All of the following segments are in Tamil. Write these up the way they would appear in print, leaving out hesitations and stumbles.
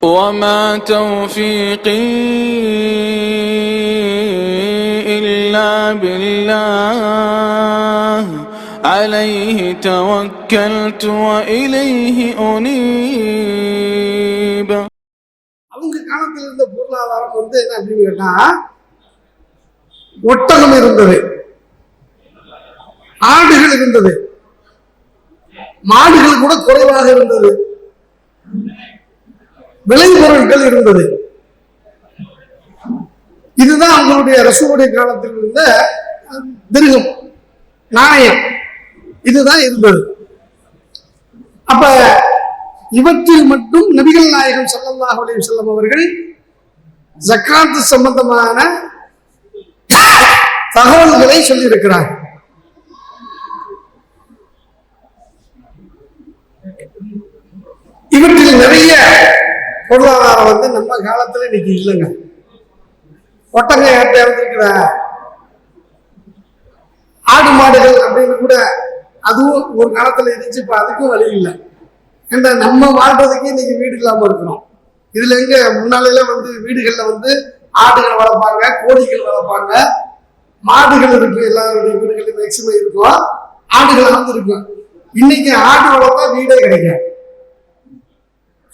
وما توفيقي إلا بالله عليه توكلت وإليه أنيب. அவங்க காலத்தில் இருந்த பொருளாதாரம் என்ன அப்படின்னு கேட்டா, ஒட்டகம் இருந்தது, ஆடுகள் இருந்தது, மாடுகள் கூட குறைவாக இருந்தது, விளைபொருட்கள் இருந்தது. இதுதான் அவங்களுடைய ரசூலுடைய காலத்தில் இருந்த திருகம், நாணயம், இதுதான் இருந்தது. அப்ப இவற்றில் மட்டும் நபிகள் நாயகம் ஸல்லல்லாஹு அலைஹி வஸல்லம் அவர்கள் ஜக்காத் சம்பந்தமான தகவல்களை சொல்லியிருக்கிறார். இவற்றில் நிறைய பொருளாதாரம் நம்ம காலத்துல இன்னைக்கு இல்லைங்க. ஒட்டங்க இறந்திருக்கிற ஆடு மாடுகள் அப்படின்னு கூட அதுவும் ஒரு காலத்துல இருந்துச்சு, இப்ப அதுக்கும் வழி இல்லை. ஏன்னா நம்ம வாழ்றதுக்கு இன்னைக்கு வீடு இல்லாம இருக்கிறோம். இதுல எங்க முன்னால வீடுகள்ல ஆடுகள் வளர்ப்பாங்க, கோழிகள் வளர்ப்பாங்க, மாடுகள் இருக்கு, எல்லாருடைய வீடுகளிலும் மேக்சிமம் இருக்கும், ஆடுகள் இருக்கும். இன்னைக்கு ஆடு வளர்த்தா வீடே கிடைக்கும்.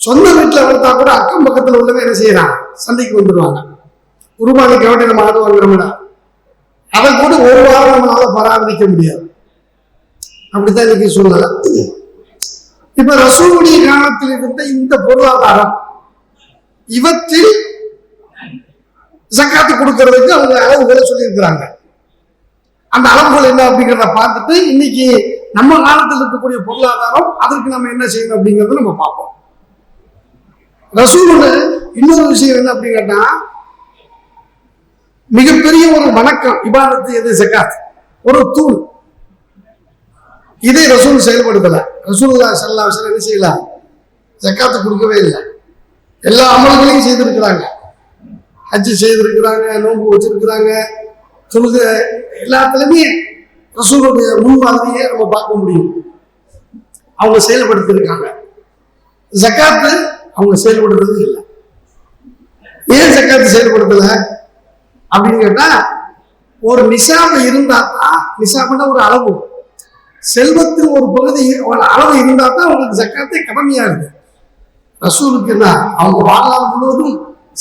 சொந்த வீட்டுல வளர்த்தா கூட அக்கம் பக்கத்துல உள்ளவங்க என்ன செய்யறான், சந்தைக்கு வந்துடுவாங்க. குருபானிக்கு வேண்டி நம்ம ஆடு வாங்குறோம்னா அதை கூட ஒரு வாரம் நம்மளால பராமரிக்க முடியாது. அப்படித்தான் இன்னைக்கு சூழ்நிலை. இப்ப ரசூலுடைய காலத்தில் இருந்த இந்த பொருளாதாரம், இவற்றில் ஜக்காத்து கொடுக்கறதுக்கு அவங்க அளவுகளை சொல்லி இருக்கிறாங்க. அந்த அளவுகள் என்ன அப்படிங்கிறத பார்த்துட்டு இன்னைக்கு நம்ம காலத்தில் இருக்கக்கூடிய பொருளாதாரம், அதற்கு நம்ம என்ன செய்யணும் அப்படிங்கறத நம்ம பார்ப்போம். ரசூலுடைய இன்னொரு விஷயம் என்ன அப்படின்னு கேட்டா, மிகப்பெரிய ஒரு வணக்கம் இபாதத்து எது? ஜக்காத். ஒரு தூண். இதை ரசூல் செயல்படுத்தல. ரசூலுல்லாஹி ஸல்லல்லாஹு அலைஹி வஸல்லம் என்ன செய்யல? ஜக்காத்து கொடுக்கவே இல்லை. எல்லா அமல்களையும் செய்திருக்கிறாங்க. ஹஜ் செய்திருக்கிறாங்க, நோன்பு வச்சிருக்கிறாங்க, தொழுகை, எல்லாத்துலயுமே ரசூலுடைய முன்மாதிரியே நம்ம பார்க்க முடியும். அவங்க செயல்படுத்திருக்காங்க. ஜக்காத்து அவங்க செயல்படுத்துறது இல்லை. ஏன் ஜக்காத்து செயல்படுத்தல அப்படின்னு கேட்டா, ஒரு நிசாபு இருந்தா தான், நிசாபுன்னா ஒரு அளவு, செல்வத்தின் ஒரு பகுதி அளவு இருந்தா தான் அவங்களுக்கு ஜக்காத்தே கடமையா இருக்கு. ரசூலுக்கு என்ன, அவங்க வாழ்நாள் முழுவதும்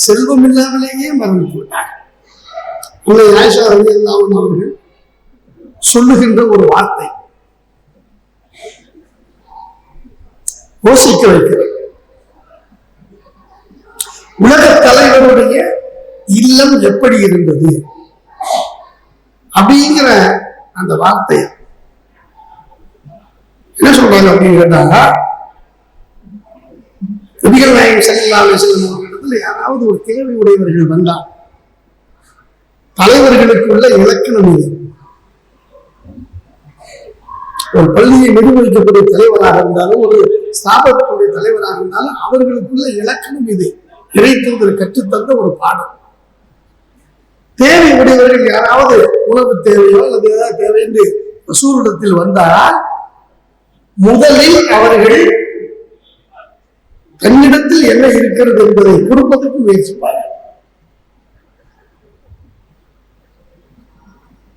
செல்வம் இல்லாமலேயே மரணித்து விட்டார். உங்களை ஆயிஷா ரலியல்லாஹு அன்ஹா அவர்கள் சொல்லுகின்ற ஒரு வார்த்தை யோசிக்க வைக்கிறது. உலக தலைவருடைய இல்லம் எப்படி இருந்தது அப்படிங்கிற அந்த வார்த்தை என்ன சொல்றாங்க அப்படின்னு கேட்டாங்க, நபிகள் நாயகம் ஸல்லல்லாஹு அலைஹி வஸல்லம் அவர்களிடத்துல யாராவது ஒரு தேவை உடையவர்கள் வந்தால், தலைவர்களுக்குள்ள இலக்கணம் இது. ஒரு பள்ளியை நிர்வகிக்கக்கூடிய தலைவராக இருந்தாலும், ஒரு ஸ்தாபனத்துடைய தலைவராக இருந்தாலும், அவர்களுக்குள்ள இலக்கணம் இது. இறைத்தூதர் கற்றுத்தந்த ஒரு பாடம். தேவை உடையவர்கள் யாராவது உணவு தேவையோ அல்லது ஏதாவது தேவை என்று ரசூலிடத்தில் வந்தால், முதலில் அவர்கள் தன்னிடத்தில் என்ன இருக்கிறது என்பதை கொடுப்பதற்கு முயற்சிப்பார்கள்.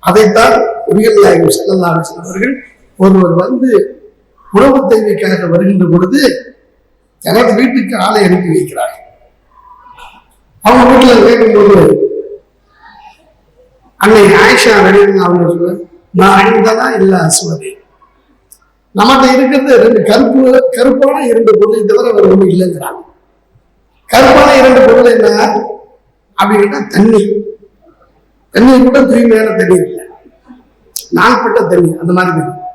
அதைத்தான் நபிகள் நாயகம் ஸல்லல்லாஹு அலைஹி வஸல்லம் அவர்கள் ஒருவர் உணவு தேவைக்காக வருகின்ற பொழுது தனது வீட்டுக்கு ஆளை அனுப்பி வைக்கிறார்கள். அவங்க வீட்டுல கேட்கும்போது அன்னை ஆயிஷா ரலியல்லாஹு அன்ஹா அவங்க நான் அணிந்ததா இல்ல அசுவதே, நம்மகிட்ட இருக்கிறது ரெண்டு கருப்பான இரண்டு பொருளை தவிர வேற ஒன்றும் இல்லைங்கிறாங்க. கருப்பான இரண்டு பொருள் என்ன அப்படின்னா, தண்ணீர். தண்ணீர் கூட தூய்மையான தண்ணீர் இல்லை, நாள்பட்ட தண்ணீர், அந்த மாதிரி தண்ணீர்.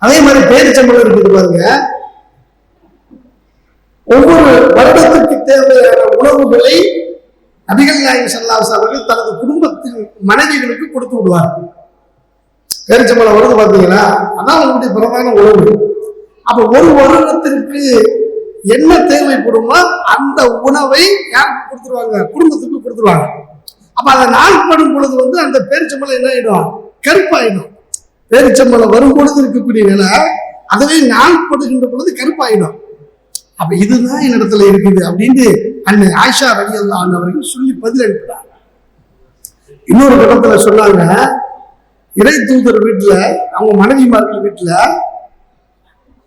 அதே மாதிரி பேரிச்சம்பழம் இருக்குது பாருங்க. ஒவ்வொரு வருடத்துக்கு தேவையான உணவுகளை நபிகள் நாயகம் ஸல்லல்லாஹு அலைஹி வஸல்லம் அவர்கள் தனது குடும்பத்தின் மனைவிகளுக்கு கொடுத்து விடுவார்கள். பேரிச்சம்பழம் வருது பார்த்தீங்களா, அதான் அவங்களுடைய பிரதான உணவு. அப்ப ஒரு வருடத்திற்கு என்ன தேவைப்படுமோ அந்த உணவை யாருக்கு கொடுத்துருவாங்க? குடும்பத்துக்கு கொடுத்துருவாங்க. அப்ப அந்த நாள்படும் பொழுது அந்த பேரிச்சம்பழம் என்ன ஆயிடும்? கருப்பாயிடும். பேரிச்சம்பழம் வரும் பொழுது இருக்கக்கூடிய நிலை, அதுவே நாள்படுகின்ற பொழுது கருப்பாயிடும். அப்ப இதுதான் என்னிடத்துல இருக்குது அப்படின்னு அன்னை ஆயிஷா ரலியல்லாஹு அன்ஹா அவர்கள் சொல்லி பதில் அனுப்பினார். இன்னொரு இடத்துல சொன்னாங்க, இறை தூதர் வீட்டுல அவங்க மனைவிமார்கள் வீட்டுல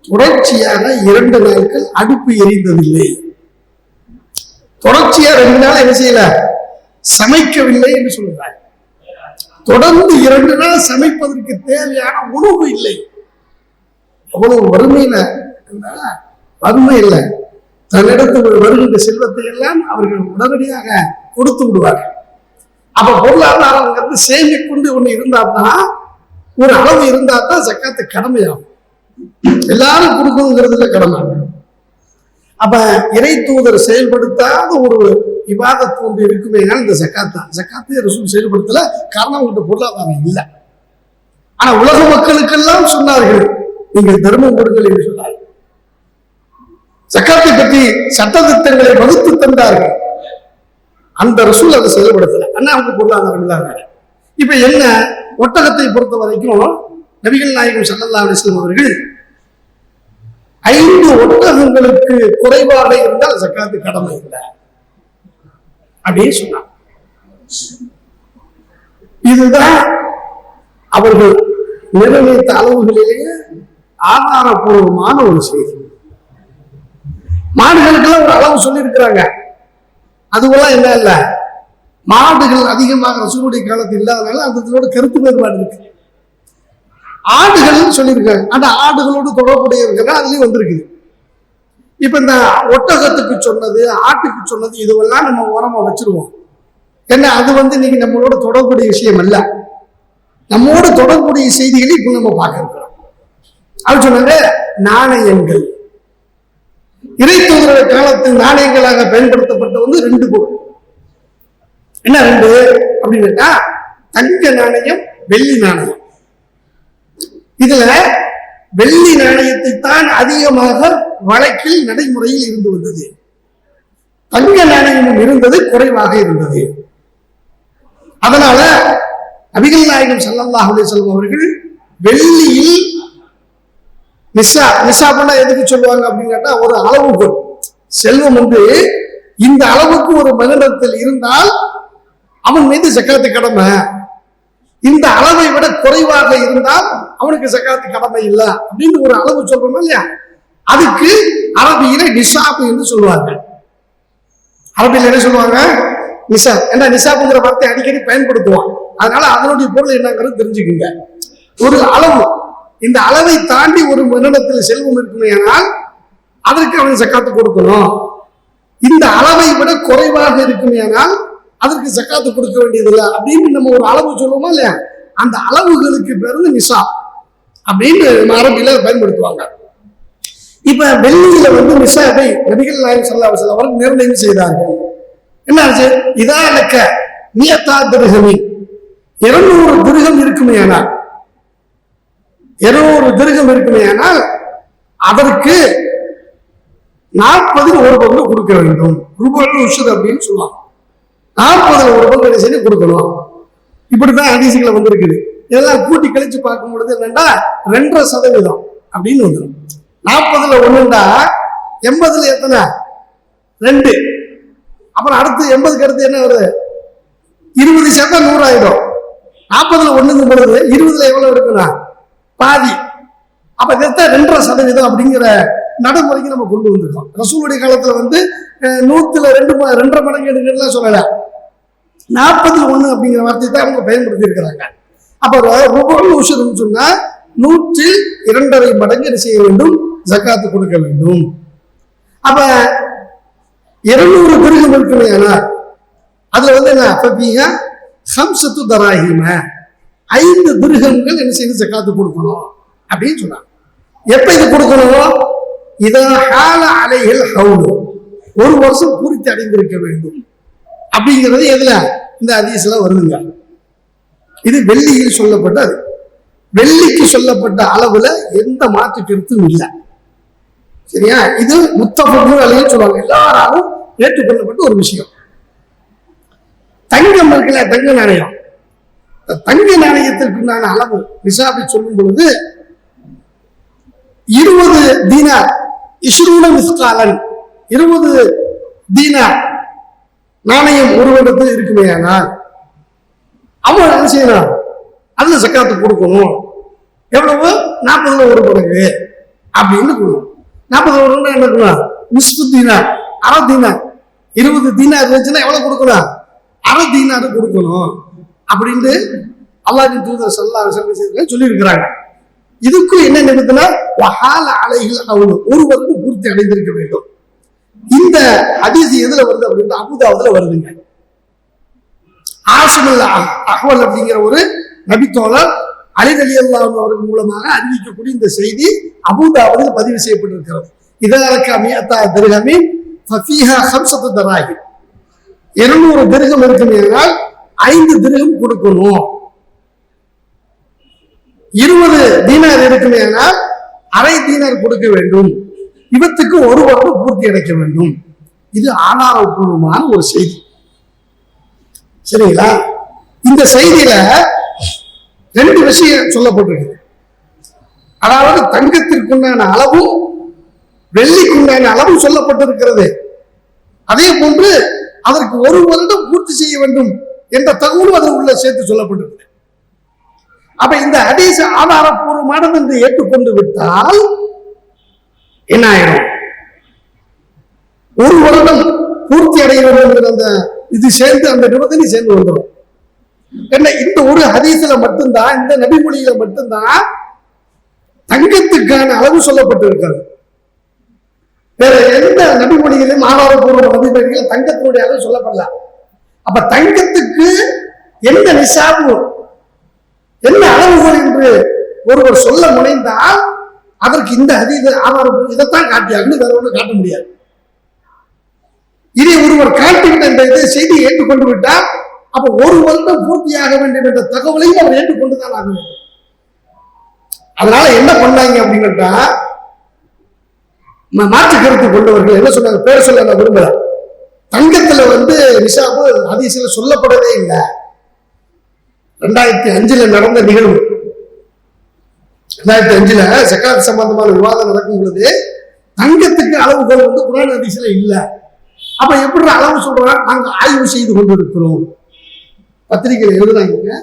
தொடர்ச்சியாக 2 நாட்கள் அடுப்பு எரிந்ததில்லை. தொடர்ச்சியா 2 நாள் என்ன செய்யல, சமைக்கவில்லை என்று சொல்றாங்க. தொடர்ந்து 2 நாள் சமைப்பதற்கு தேவையான உணவு இல்லை. அவ்வளவு வறுமையில வறுமை இல்லை, தன்னிடத்தில் வருகின்ற செல்வத்தை எல்லாம் அவர்கள் உடனடியாக கொடுத்து விடுவார்கள். அப்ப பொருளாதாரம் சேமிக்கொண்டு ஒண்ணு இருந்தா தான், ஒரு அளவு இருந்தா தான் ஜக்காத்து கடமையாகும். எல்லாரும் கொடுக்கணுங்கிறதுல கடமை. அப்ப இறை தூதர் செயல்படுத்தாத ஒரு இபாதத் ஒன்று இருக்குமே இந்த ஜக்காத் தான். ஜக்காத்தை ரசூல் செயல்படுத்தல, காரணம் அவங்கள்ட்ட பொருளாதாரம் இல்லை. ஆனா உலக மக்களுக்கெல்லாம் சொன்னார்கள், நீங்கள் தர்மம் கொடுங்கள் என்று சொன்னார்கள். ஜக்காத்தை பற்றி சட்டத்திட்டங்களை வகுத்து தந்தார்கள். அந்த ரசூல் அதை செயல்படுத்தல, ஆனா அவங்க பொருளாதாரம் இல்லாத. இப்ப என்ன, ஒட்டகத்தை பொறுத்த வரைக்கும் நபிகள் நாயகம் ஸல்லல்லாஹு அலைஹி வஸல்லம் அவர்கள் 5 ஒட்டகங்களுக்கு குறைவாக இருந்தால் ஜக்காத்து கடமை இல்லை அப்படியே சொன்னார். இதுதான் அவர்கள் நிறைவேற்ற அளவுகளிலேயே ஆதாரபூர்வமான ஒரு செய்தி. மாடுகளுக்கெல்லாம் ஒரு அளவு சொல்லி இருக்கிறாங்க. அதுவெல்லாம் என்ன இல்ல, மாடுகள் அதிகமாக ரசூலுடைய காலத்தில் இல்லாதனால அதோட கருத்து வேறுபாடு இருக்கு. ஆடுகள் சொல்லியிருக்காங்க, அந்த ஆடுகளோடு தொடர்புடைய இருக்கிறதா அதுலயும் வந்திருக்குது. இப்ப இந்த ஒட்டகத்துக்கு சொன்னது, ஆட்டுக்கு சொன்னது, இதுவெல்லாம் நம்ம ஓரமா வச்சிருவோம். ஏன்னா அது இன்னைக்கு நம்மளோட தொடர்புடைய விஷயம் அல்ல. நம்மோடு தொடர்புடைய செய்திகளை இப்ப நம்ம பார்க்க இருக்கிறோம். அது சொன்னாங்க நாணயங்கள். இறை தூதருடைய காலத்தில் நாணயங்களாக பயன்படுத்தப்பட்ட 2 பொருள். என்ன 2 அப்படின்னு கேட்டா, தங்க நாணயம், வெள்ளி நாணயம். இதுல வெள்ளி நாணயத்தை தான் அதிகமாக வழக்கில் நடைமுறையில் இருந்து வந்தது. தங்க நாணயமும் இருந்தது, குறைவாக இருந்தது. அதனால நபிகள் நாயகம் ஸல்லல்லாஹு அலைஹி வஸல்லம் அவர்கள் வெள்ளியில் நிசாபுன்னா எதுக்கு சொல்லுவாங்க அப்படின்னு கேட்டா, ஒரு அளவுகோல். செல்வம் இந்த அளவுக்கு ஒரு மனிதத்தில் இருந்தால் அவன் மீது ஜக்காத்து கடமை, இந்த அளவை விட குறைவாக இருந்தால் அவனுக்கு ஜக்காத்து கடமை இல்லை அப்படின்னு ஒரு அளவு சொல்றோம் இல்லையா. அதுக்கு அரபியில நிசாப் என்று சொல்லுவாங்க. அரபியில் என்ன சொல்லுவாங்க, நிசாப். ஏன்னா நிசாப்ங்கிற வார்த்தை அடிக்கடி பயன்படுத்துவான். அதனால அதனுடைய பொருள் என்னங்கிறது தெரிஞ்சுக்குங்க. ஒரு அளவு, இந்த அளவை தாண்டி ஒரு மனிதத்தில் செல்வம் இருக்குமே ஆனால் அதற்கு அவன் ஜக்காத்து கொடுக்கணும். இந்த அளவை விட குறைவாக இருக்குமே ஆனால் அதற்கு ஜக்காத்து கொடுக்க வேண்டியதில்லை அப்படின்னு நம்ம ஒரு அளவு சொல்லுவோமா இல்லையா. அந்த அளவுகளுக்கு பேரு நிசாப் அப்படின்னு அரபியில பயன்படுத்துவாங்க. இப்ப வெள்ளியில நிசாபை நபிகள் நாயகம் ஸல்லல்லாஹு அலைஹி வஸல்லம் அவர்கள் நிர்ணயம் செய்தார்கள். என்ன ஆச்சு, இதா லக்க மியத்தா திர்ஹமி, 200 திர்ஹம் இருக்குமே ஆனால், 200 திர்ஹம் இருக்குமே ஆனால் அதற்கு 40 1 பங்கு கொடுக்க வேண்டும். ரூபாய் உஷர் அப்படின்னு சொல்லுவாங்க. 40 1 பங்கு செய்து கொடுக்கணும். இப்படிதான் ஹதீஸ்ல வந்திருக்குது. இதெல்லாம் கூட்டி கழிச்சு பார்க்கும் பொழுது என்னன்னா 2.5% அப்படின்னு வந்துடும். 40ல் 1ண்டா 80ல் எத்தனை, 2. அப்புறம் அடுத்து 80க்கு அடுத்து என்ன வருது, 20 சேர்த்தா 100 ஆயிடும். 40ல் 1ங்கும் பொழுது 20ல் எவ்வளவு இருக்குன்னா பாதி. அப்ப இதை 2.5% அப்படிங்கிற நடைமுறைக்கு நம்ம கொண்டு வந்திருக்கோம். ரசூலுடைய காலத்துல 100ல் 2.5 மடங்கு எடுக்கலாம் சொல்லல, 40ல் 1 அப்படிங்கிற வார்த்தை தான் அவங்க பயன்படுத்தி இருக்கிறாங்க. அப்ப ரூபாய் உஷர்னு சொன்னா 100ல் 2.5 மடங்கு என்ன செய்ய வேண்டும், ஜக்காத்து கொடுக்க வேண்டும். அப்ப 200 திர்ஹம் இருக்குமே ஆனால் அதுல என்ன ஃபீஹ 5 தராஹிம, 5 திர்ஹம்கள் என்ன செய்து ஜக்காத்து கொடுக்கணும் அப்படின்னு சொன்னாங்க. எப்ப இது கொடுக்கணும், இதா ஹால அலைஹில் ஹவுல், 1 வருஷம் பூர்த்தி அடைந்திருக்க வேண்டும் அப்படிங்கிறது எதுல, இந்த ஹதீஸ்ல வருதுங்க. இது வெள்ளியில் சொல்லப்பட்டது. வெள்ளிக்கு சொல்லப்பட்ட அளவுல எந்த மாற்று கருத்தும் இல்லை. சரியா, இது முத்தஃபக்கு அலைஹி சொல்லுவாங்க, எல்லாராலும் ஏற்றுக்கொள்ளப்பட்ட ஒரு விஷயம். தங்கம் இருக்குல்ல, தங்க நாணயம், தங்க நாணயத்திற்குண்டான அளவு நிசாபை சொல்லும் பொழுது 20 தீனார் இஷ்ரூன மிஸ்காலன் 20 தீனார் நாணயம் ஒருவனுக்கு இருக்குமே, ஆனால் அவன் என்ன செய்யணும், அதுல சக்காத்து கொடுக்கணும். எவ்வளவு? 40ல் 1 மடங்கு அப்படின்னு கொடுக்கணும். 40ல் 1 என்ன இருக்கணும்? நிஸ்பு தீனார், அரை தீனார். 20 தீனார் இருந்துச்சுன்னா எவ்வளவு கொடுக்கணும்? அரை தீனார் கொடுக்கணும் அப்படின்னு அல்லாஹ்வின் தூதர் ஸல்லல்லாஹு அலைஹி வஸல்லம் சொல்லி இருக்கிறாங்க. இதுக்கு என்ன நிபந்தனை? வஹால அலைஹில் ஹவுல், ஒரு வருடம் பூர்த்தி அடைந்திருக்க வேண்டும். இந்த ஹதீஸ் எதுல வருது அப்படின்னா அபூதாவுதுல வருதுங்க. ஆசிமுல் அஹ்வல் அப்படிங்கிற ஒரு நபித்தோழர் அலி ரலியல்லாஹு அன்ஹு அவர்கள் மூலமாக அறிவிக்கக்கூடிய இந்த செய்தி அபூதாவுதில் பதிவு செய்யப்பட்டிருக்கிறது. இதற்கு மியத்தா திர்ஹமின் ஃபஃபீஹா 5 தராஹிம், 200 திர்ஹம் இருக்குமே என்றால் 5 திர்ஹம் கொடுக்கணும். 20 தீனார் இருக்குமே என்றால் அரை தீனார் கொடுக்க வேண்டும். இவத்துக்கு 1 வருடம் பூர்த்தி அடைக்க வேண்டும். இது ஆதாரபூர்வமான ஒரு செய்தி. சரிங்களா? இந்த செய்தியில 2 விஷயம் சொல்லப்பட்டிருக்கு. அதாவது தங்கத்திற்குண்டான அளவும் வெள்ளிக்குண்டான அளவும் சொல்லப்பட்டிருக்கிறது. அதே போன்று அதற்கு 1 வருடம் பூர்த்தி செய்ய வேண்டும் என்ற தகவலும் அதில் உள்ள சேர்த்து சொல்லப்பட்டிருக்கு. அப்ப இந்த ஹதீஸ் ஆதாரபூர்வமானது என்று ஏற்றுக்கொண்டு விட்டால் என்ன ஆயிடும்? 1 வருடம் பூர்த்தி அடைய வேண்டும் அந்த இது சேர்ந்து அந்த நிபந்தனை சேர்ந்து வந்துடும். என்ன, இந்த ஒரு ஹதீஸ்ல மட்டும்தான், இந்த நபிமொழியில மட்டும்தான் தங்கத்துக்கான அளவு சொல்லப்பட்டு இருக்கிறது. வேற எந்த நபிமொழியிலும் ஆதாரபூர்வ நபிமொழிகள் தங்கத்தினுடைய அளவு சொல்லப்படல. அப்ப தங்கத்துக்கு எந்த நிசாபு, என்ன அளவுகோல் என்று ஒருவர் சொல்ல முனைந்தால் அதற்கு இந்த ஹதீஸ் ஆதாரபூர்வம் இதைத்தான் காட்டியாங்கன்னு வேற ஒன்றும் காட்ட முடியாது. இதை ஒருவர் காட்டிவிட்ட இந்த செய்தியை ஏற்றுக்கொண்டு விட்டால் அப்ப 1 வருடம் பூர்த்தியாக வேண்டும் என்ற தகவலையும் அவர் ஏற்றுக்கொண்டுதான் ஆக வேண்டும். அதனால என்ன பண்ணாங்க அப்படின்னா, மாற்று கருத்து கொண்டவர்கள் என்ன சொன்னாங்க, பேர் சொல்ல நான் விரும்பல, தங்கத்துல நிசாபு ஹதீஸ்ல சொல்லப்படவே இல்லை. 2005 நடந்த நிகழ்வு. 2005 ஜகாத் சம்பந்தமான விவாதம் நடக்கும் பொழுது தங்கத்துக்கு அளவுகள் குர்ஆன் ஹதீஸ்ல இல்ல. அப்ப எப்படி அளவு சொல்றாங்க? நாங்க ஆய்வு செய்து கொண்டிருக்கிறோம். பத்திரிகையில் எழுதுறாங்க,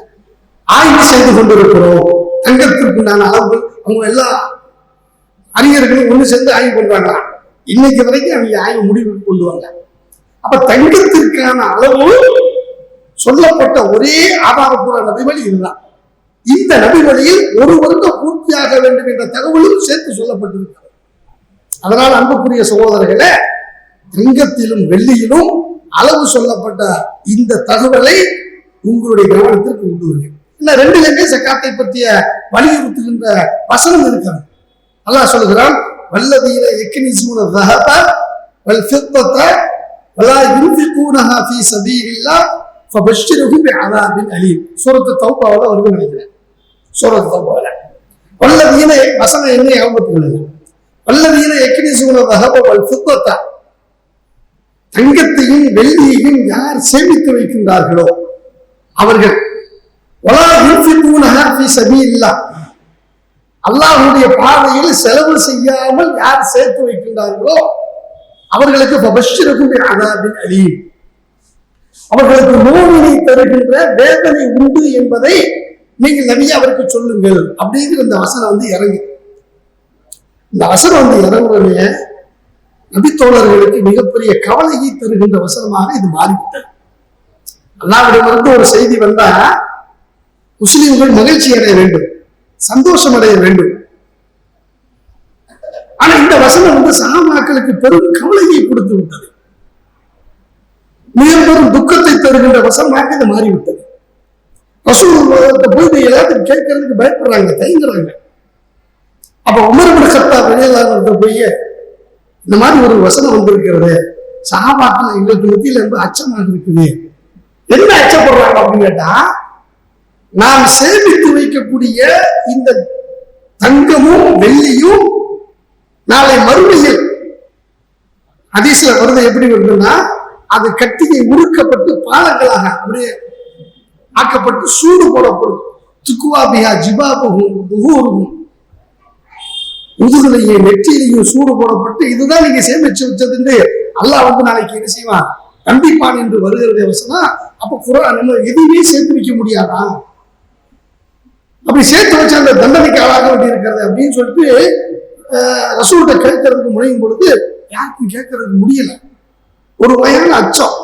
ஆய்வு செய்து கொண்டிருக்கிறோம். தங்கத்திற்குண்டான அளவுகள் அவங்க எல்லா அறிஞர்களும் ஒண்ணு சேர்ந்து ஆய்வு பண்றாங்க. இன்னைக்கு வரைக்கும் அவங்க ஆய்வு முடிவுக்கு கொண்டு வாங்க. அப்ப தங்கத்திற்கான அளவு சொல்லப்பட்ட ஒரே ஆதாரப்பூர்வ நபிமொழி இதுதான். இந்த நபிமொழியில் 1 வருடம் பூர்த்தியாக வேண்டும் என்ற தகவலும் சேர்த்து சொல்லப்பட்டிருக்கிறது. அதனால் அன்புக்குரிய சகோதரர்களே, தங்கத்திலும் வெள்ளியிலும் அளவு சொல்லப்பட்ட இந்த தகவலை உங்களுடைய கவனத்திற்கு கொண்டு வருகிறேன். இந்த 2லுமே சக்காத்தை பற்றிய வலியுறுத்துகின்ற வசனம் இருக்கிறது. அல்லாஹ் சொல்கிறான், வல்லதீன யக்னிஸூன ذهب والفضة ولا ينفقونها في سبيل الله فبشرهم بعذاب أليم. சூரத்து தௌபாவுல வருது நினைக்கிறேன். சூரத்து தௌபாவுல வல்லதீன வசனம் என்ன ஞாபகத்துக்கு, வல்லதீன யக்னிஸூன ذهب والفضة, தங்கத்தையும் வெள்ளியையும் யார் சேமித்து வைக்கின்றார்களோ அவர்கள், வலா யுன்ஃபிகூனஹா ஃபீ சபீலில்லாஹ், அல்லாஹ்வுடைய பாதையில் செலவு செய்யாமல் யார் சேர்த்து வைக்கின்றார்களோ அவர்களுக்கு ஃபபஷ்ஷிரஹும் பிஅஸாபின் அலீம், அவர்களுக்கு நோவினை தருகின்ற வேதனை உண்டு என்பதை நீங்கள் நபியே அவருக்கு சொல்லுங்கள் அப்படிங்கிற இந்த வசனம் இறங்கி, இந்த வசனம் இறங்குறதே நபித்தோழர்களுக்கு மிகப்பெரிய கவலையை தருகின்ற வசனமாக இது மாறிவிட்டது. அல்லாஹ்விடமிருந்து ஒரு செய்தி வந்தா முஸ்லிம்கள் மகிழ்ச்சி அடைய வேண்டும், சந்தோஷம் அடைய வேண்டும். ஆனா இந்த வசனம் சஹாபாக்களுக்கு பெரும் கவலையை கொடுத்து விட்டது, மிக பெரும் துக்கத்தை தருகின்ற வசனமாக இது மாறிவிட்டது. ரசூலுல்லாஹ்கிட்ட போய் எல்லாத்தையும் கேட்கறதுக்கு பயப்படுறாங்க, தயங்குறாங்க. அப்ப உமர் இப்னு கத்தாப் ரலியல்லாஹு அன்ஹு போய் இந்த மாதிரி ஒரு வசனம் வந்திருக்கிறது, சஹாபாக்கள் எங்களுக்கு மத்தியில் ரொம்ப அச்சமாக இருக்குது, என்ன அச்சப்படுறாங்க அப்படின்னு கேட்டா, நாம் சேமித்து வைக்கக்கூடிய இந்த தங்கமும் வெள்ளியும் நாளை மறுமையில் ஹதீஸ்ல வருது எப்படி வருதுன்னா, அது கட்டியை உருக்கப்பட்டு பாலங்களாக அப்படியே ஆக்கப்பட்டு சூடு போடப்படும். துக்குவா பிஹா ஜிபாபுஹும் துஹூருஹும், முதுகுலையும் நெற்றியிலையும் சூடு போடப்பட்டு இதுதான் நீங்க சேமிச்சு வச்சதுன்னு அல்லாஹ் வந்து நாளைக்கு என்ன செய்வான், கண்டிப்பான் என்று வருகிறது வசனம். அப்ப குர்ஆன் எதுவுமே சேர்த்து வைக்க முடியாதா? அப்படி சேர்த்து வச்ச அந்த தண்டனைக்கு ஆளாக வேண்டி இருக்கிறது அப்படின்னு சொல்லிட்டு ரசூல்கிட்ட கேட்கறதுக்கு முனையும் பொழுது யாருக்கும் கேட்கறதுக்கு முடியல. ஒரு வகையான அச்சம்.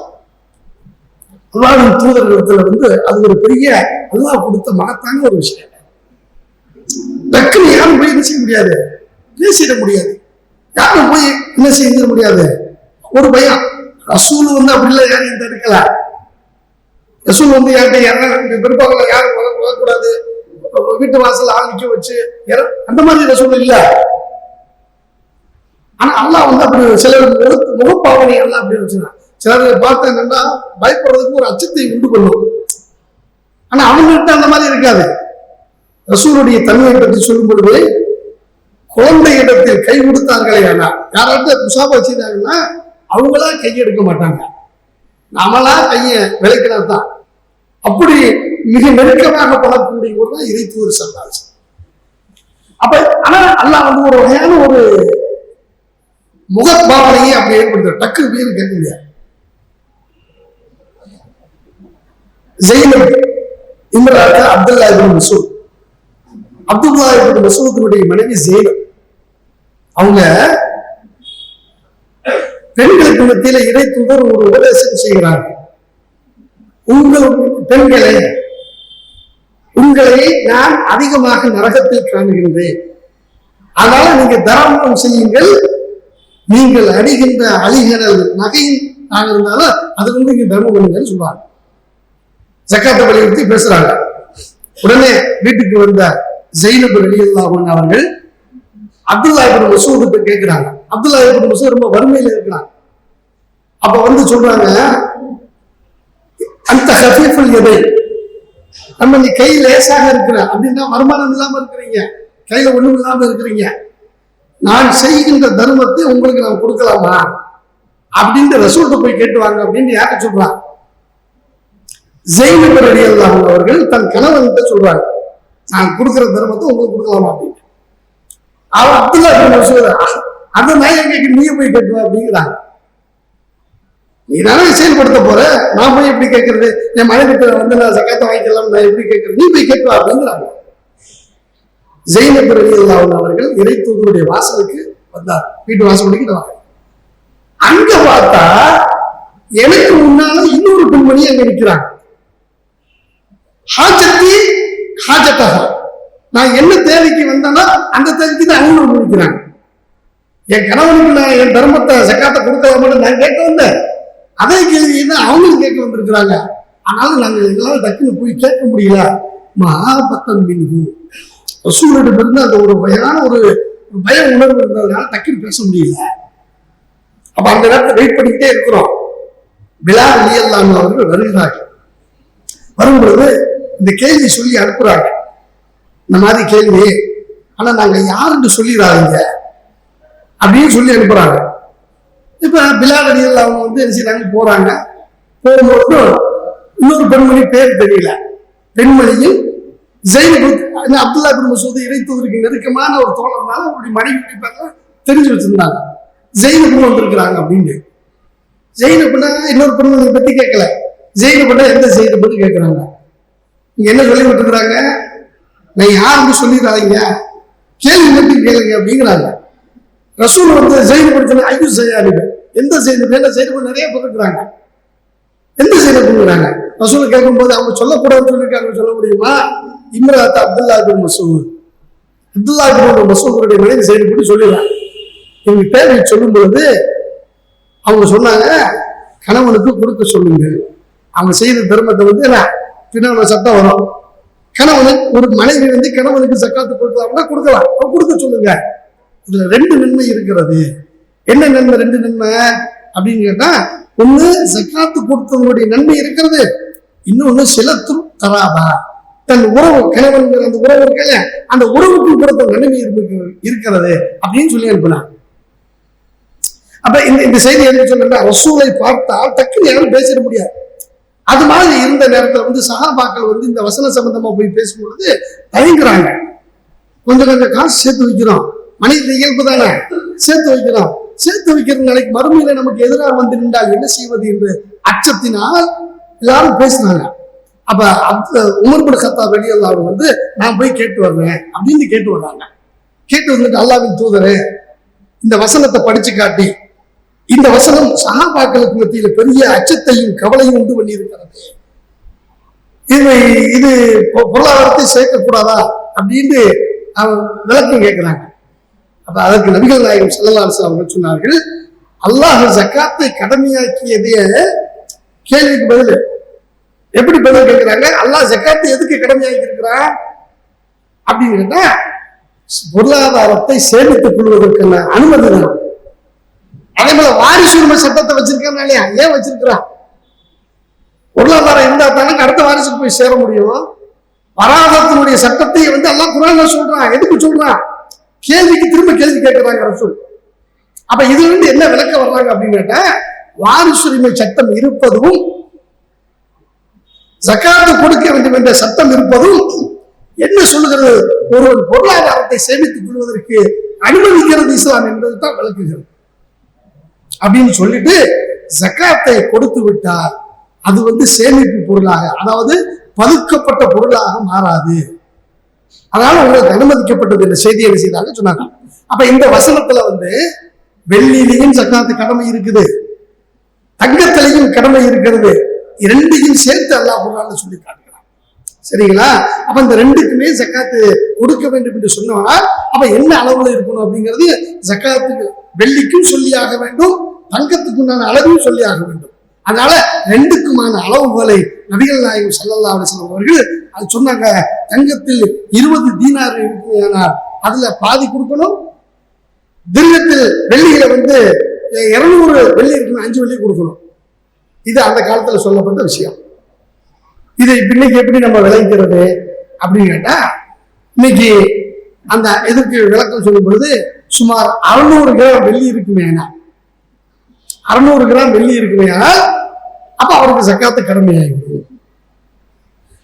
அல்லாஹ்வின் தூதர்களிடத்துல வந்து அது ஒரு பெரிய அல்லாஹ் கொடுத்த மகத்தான ஒரு விஷயம். டக்குன்னு யாரும் போய் என்ன செய்ய முடியாது, பேசிட முடியாது, யாரும் போய் என்ன செய்ய முடியாது. ஒரு பயம். ரசூல் வந்து அப்படி இல்லை, யாரும் தடுக்கல. ரசூல் வந்து யார்கிட்ட யாரும் பிற்பாக்கில் யாரும் போகக்கூடாது, வீட்டு வாசல் ஆரம்பிக்க வச்சு அந்த மாதிரி ரசூல் இல்ல. ஆனா அல்லாஹ் வந்து அப்படி சிலர் முகப்பாவனை எல்லாம் அப்படி வச்சுருந்தான். சிலர் பார்த்தா என்னன்னா பயப்படுறதுக்கு ஒரு அச்சத்தை உண்டு பண்ணும். ஆனா அவங்கள்ட்ட அந்த மாதிரி இருக்காது. ரசூலுடைய தன்மையை பற்றி சொல்லும் பொழுது குழந்தை இடத்தில் கை கொடுத்தார்களே, ஆனால் யாராவது முசாபா செய்தாங்கன்னா அவங்களா கையெடுக்க மாட்டாங்க, நம்மளா கைய விளைக்கிறது தான். அப்படி மிக நெருக்கமாக பழக்கூடிய ஒரு தான் இறை தூதர் சல்லாஸ். அப்ப ஆனா அல்லாஹ் வந்து ஒரு வகையான ஒரு முகப்பாவனையே அப்படி ஏற்படுத்த டக்கு பேர் கேட்க முடியாது. ஜெயினப் இம்ரான் அப்துல்லா இப்னு மஸ்ஊத், அப்துல்லா இப்னு மஸ்ஊதுடைய மனைவி ஜெயினப். அவங்க பெண்களுக்கு மத்தியில இறை தூதர் ஒரு உபதேசம் செய்கிறார்கள். உங்களை நான் அதிகமாக நரகத்தில் காணுகின்றேன், அதனால நீங்க தர்மம் செய்யுங்கள். நீங்கள் அணிகின்ற அழிகடல் நகையும் நாங்க இருந்தாலும் அது வந்து நீங்க தர்மம் பண்ணுங்கன்னு சொல்றாங்க. ஜக்காத்தை வலியுறுத்தி பேசுறாங்க. உடனே வீட்டுக்கு வந்த ஜெயினப் ரலியல்லாஹு அன்ஹு அவர்கள் அப்துல்லா இப்னு மஸ்ஊத் கேட்கிறாங்க. அப்துல்லா இப்னு மஸ்ஊத் ரொம்ப வறுமையில இருக்கிறாங்க. அப்ப வந்து சொல்றாங்க, அந்த ஹஃபீஃபுல் யதை, நம்ம நீ கை லேசாக இருக்கிற அப்படின்னா வருமானம் இல்லாம இருக்கிறீங்க, கையில ஒண்ணும் இல்லாம இருக்கிறீங்க, நான் செய்கின்ற தர்மத்தை உங்களுக்கு நான் கொடுக்கலாமா அப்படின்ட்டு ரசூல்கிட்ட போய் கேட்டுவாங்க அப்படின்னு யார சொல்றாங்க. ஜெயினப் ரலியல்லாஹு அன்ஹு அவர்கள் தன் கணவன்கிட்ட சொல்றாங்க, நான் கொடுக்கிற தர்மத்தை உங்களுக்கு கொடுக்கலாமா அப்படின்னு. அவர் அப்துல்லா இப்னு மஸ்ஊத் அந்த நாயகனுக்கு நீ போய் கேட்டுவா அப்படிங்கிறாங்க. நீ தானே செயல்படுத்த போற, நான் போய் எப்படி கேட்கறது, என் மனைவி வந்து நான் சக்காத்தை வாங்கிக்கலாம், நான் எப்படி கேட்கறது, நீ போய் கேட்பா அப்படிங்கிறாங்க. ஜெயினப் ரலியல்லாஹு அன்ஹு அவர்கள் இறை தூதருடைய வாசலுக்கு வந்தார், வீட்டு வாசலுக்கு வந்தார். அங்க பார்த்தா எனக்கு முன்னால இன்னொரு பெண்மணி அங்க நிற்கிறாங்க. ஹாஜத்தி ஹாஜத்தஹ, நான் என்ன தேவைக்கு வந்தேன்னா அந்த தேவைக்கு தான் அவங்க நிற்கிறாங்க. என் கணவனுக்கு நான் என் தர்மத்தை சக்காத்தை கொடுக்கலாமான்னு நான் கேட்க வந்தேன், அதே கேள்வி தான் அவங்களும் கேட்க வந்திருக்கிறாங்க. ஆனாலும் நாங்கள் எங்களால் டக்குன்னு போய் கேட்க முடியல. மஹாபத்தன் மின்ஹு, ரசூலுடைய இருந்து அந்த ஒரு வகையான ஒரு பய உணர்வு இருந்ததுனால டக்குன்னு பேச முடியல. அப்ப அந்த நேரத்தை வெயிட் பண்ணிக்கிட்டே இருக்கிறோம். பிலால் ரலியல்லாஹு அன்ஹு அவர்கள் வருகிறார்கள். வரும்பொழுது இந்த கேள்வி சொல்லி அனுப்புறாங்க, இந்த மாதிரி கேள்வி, ஆனா நாங்க யாருன்னு சொல்லிடாதீங்க அப்படின்னு சொல்லி அனுப்புறாங்க. இப்ப பிலால் ரலியல்லாஹு அன்ஹு வந்து என்ன செய்யறாங்க, போறாங்க. போகும்போது இன்னொரு பெண்மணி பேர் தெரியல, பெண்மணியும் ஜெயினப் அப்துல்லா இப்னு மஸ்ஊத் இறை தூதருக்கு நெருக்கமான ஒரு தோழர்னால அவருடைய மனைவி தெரிஞ்சு வச்சிருந்தாங்க. ஜெயினப் வந்திருக்கிறாங்க அப்படின்னு. ஜெயினப்னா இன்னொரு பெண்மணியை பத்தி கேட்கல, ஜெயினப்னா எந்த ஜெயினப்னு கேட்கிறாங்க. இங்க என்ன சொல்லி விட்டுருக்குறாங்க, நான் யாருன்னு சொல்லிடுறாங்க, கேள்வி மட்டும் கேளுங்க அப்படிங்கிறாங்க. ரசூல் வந்து ஜெயினப் ஐயோ ஜெயானிபு, எந்த ஜெயினப், என்ன ஜெயினப் நிறைய பேர் இருக்கிறாங்க, எந்த ஜெயினப்ங்கிறாங்க. ரசூல் கேட்கும்போது அவங்க சொல்லக்கூடாதுன்னு சொல்லியிருக்காங்க, சொல்ல முடியுமா? இம்ராத் அப்துல்லா இப்னு மஸ்ஊத், அப்துல்லா இப்னு மஸ்ஊதுடைய மனைவி ஜெயினப் சொல்லிடுறாங்க. இவங்க பேரை சொல்லும் பொழுது அவங்க சொன்னாங்க, கணவனுக்கு கொடுக்க சொல்லுங்க, அவங்க செய்த தர்மத்தை வந்து பின்னால் சட்டம் வரும். கணவனுக்கு ஒரு மனைவி வந்து கணவனுக்கு சக்காத்து கொடுக்கலாம்னா கொடுக்கலாம், கொடுக்க சொல்லுங்க. இதுல ரெண்டு நன்மை இருக்கிறது. என்ன நன்மை, ரெண்டு நன்மை அப்படின்னு கேட்டா, ஒண்ணு சக்காத்து கொடுத்தவங்களுடைய நன்மை இருக்கிறது, இன்னொன்னு சிலத்து தராபா, தன் உறவு கணவன்கிற அந்த உறவு இருக்கல, அந்த உறவுக்கு கொடுத்த நன்மை இருக்கிறது அப்படின்னு சொல்லி அனுப்பினாங்க. அப்ப இந்த செய்தி என்ன சொன்னா, ரசூலை பார்த்தால் டக்குன்னு யாரும் பேசிட முடியாது. அது மாதிரி இருந்த நேரத்தில் வந்து சஹாபாக்கள் வந்து இந்த வசன சம்பந்தமா போய் பேசும்பொழுது தயங்குறாங்க. கொஞ்சம் கொஞ்சம் காசு சேர்த்து வைக்கிறோம், மனித இயல்பு தானே, சேர்த்து வைக்கிறோம். சேர்த்து வைக்கிற நாளைக்கு மறுமையில நமக்கு எதிராக வந்து நின்றால் என்ன செய்வது என்று அச்சத்தினால் எல்லாரும் பேசினாங்க. அப்ப உமர் பின் கத்தாப் ரலியல்லாஹு அன்ஹு வந்து நான் போய் கேட்டு வர்றேன் அப்படின்னு கேட்டு வர்றாங்க. கேட்டு வந்துட்டு அல்லாஹ்வின் தூதரே, இந்த வசனத்தை படிச்சு காட்டி, இந்த வசனம் சஹாபாக்களுக்கு மத்தியில பெரிய அச்சத்தையும் கவலையும் உண்டு பண்ணி இருக்கிறது, இது பொருளாதாரத்தை சேர்க்கக்கூடாதா அப்படின்னு விளக்கம் கேட்கிறாங்க. அப்ப அதற்கு நபிகள் நாயகம் ஸல்லல்லாஹு அலைஹி வஸல்லம் அவர்கள் சொன்னார்கள், அல்லாஹ் ஜக்காத்தை கடமையாக்கியதே கேள்விக்கு பதில். எப்படி பதில் கேட்கிறாங்க? அல்லாஹ் ஜக்காத்தை எதுக்கு கடமையாக்கி இருக்கிறான் அப்படின்னு கேட்டா, பொருளாதாரத்தை சேமித்துக் கொள்வதற்கான அனுமதி தான். அதே போல வாரிசு உரிமை சட்டத்தை வச்சிருக்கான் இல்லையா, ஏன் வச்சிருக்கிறான்? பொருளாதாரம் இருந்தா தானே அடுத்த வாரிசுக்கு போய் சேர முடியும். வராதத்தினுடைய சட்டத்தை வந்து அல்லாஹ் குர்ஆன்ல சொல்றான். எதுக்கு சொல்றான்? கேள்விக்கு திரும்ப கேள்வி கேட்கிறாங்க ரசூல். அப்ப இதுல இருந்து என்ன விளக்க வர்றாங்க அப்படின்னு கேட்டா, வாரிசுரிமை சட்டம் இருப்பதும் ஜகாத்து கொடுக்க வேண்டும் என்ற சட்டம் இருப்பதும் என்ன சொல்லுகிறது? ஒருவன் பொருளாதாரத்தை சேமித்துக் கொள்வதற்கு அனுமதிக்கிறது இஸ்லாம் என்பது தான் விளக்குகிறது. அப்படின்னு சொல்லிட்டு ஜகாத்தை கொடுத்து விட்டால் அது வந்து சேமிப்பு பொருளாக, அதாவது பதுக்கப்பட்ட பொருளாக மாறாது. அதனால உங்களுக்கு அனுமதிக்கப்பட்டது என்ற செய்தி என்ன செய்தாங்க சொன்னாங்க. அப்ப இந்த வசனத்துல வந்து வெள்ளியிலையும் ஜக்காத்து கடமை இருக்குது, தங்கத்திலையும் கடமை இருக்கிறது. இரண்டையும் சேர்த்து அல்லாஹ் குர்ஆன்ல சொல்லி காட்டுகிறான். சரிங்களா? அப்ப இந்த ரெண்டுக்குமே ஜக்காத்து கொடுக்க வேண்டும் என்று சொன்னா, அப்ப என்ன அளவுல இருக்கணும் அப்படிங்கிறது ஜக்காத்துக்கு வெள்ளிக்கும் சொல்லியாக வேண்டும், தங்கத்துக்கு உண்டான அளவையும் சொல்லியாக வேண்டும். அதனால ரெண்டுக்குமான அளவுகளை நபிகள் நாயகம் ஸல்லல்லாஹு அலைஹி வஸல்லம் அவர்கள் அது சொன்னாங்க. தங்கத்தில் 20 தீனார் இருக்குமானால் அதுல பாதி கொடுக்கணும், திர்ஹத்தில் வெள்ளியில வந்து 200 வெள்ளி இருக்குன்னு 5 வெள்ளி கொடுக்கணும். இது அந்த காலத்துல சொல்லப்பட்ட விஷயம். இதை இன்னைக்கு எப்படி நம்ம விளைவிக்கிறது அப்படின்னு கேட்டா, இன்னைக்கு அந்த எதற்கு விளக்கம் சொல்லும் பொழுது சுமார் 600 கிராம் வெள்ளி இருக்குமே, 600 கிராம் வெள்ளி இருக்குமே, அப்ப அவருக்கு ஜக்காத்து கடமையாகிடும்.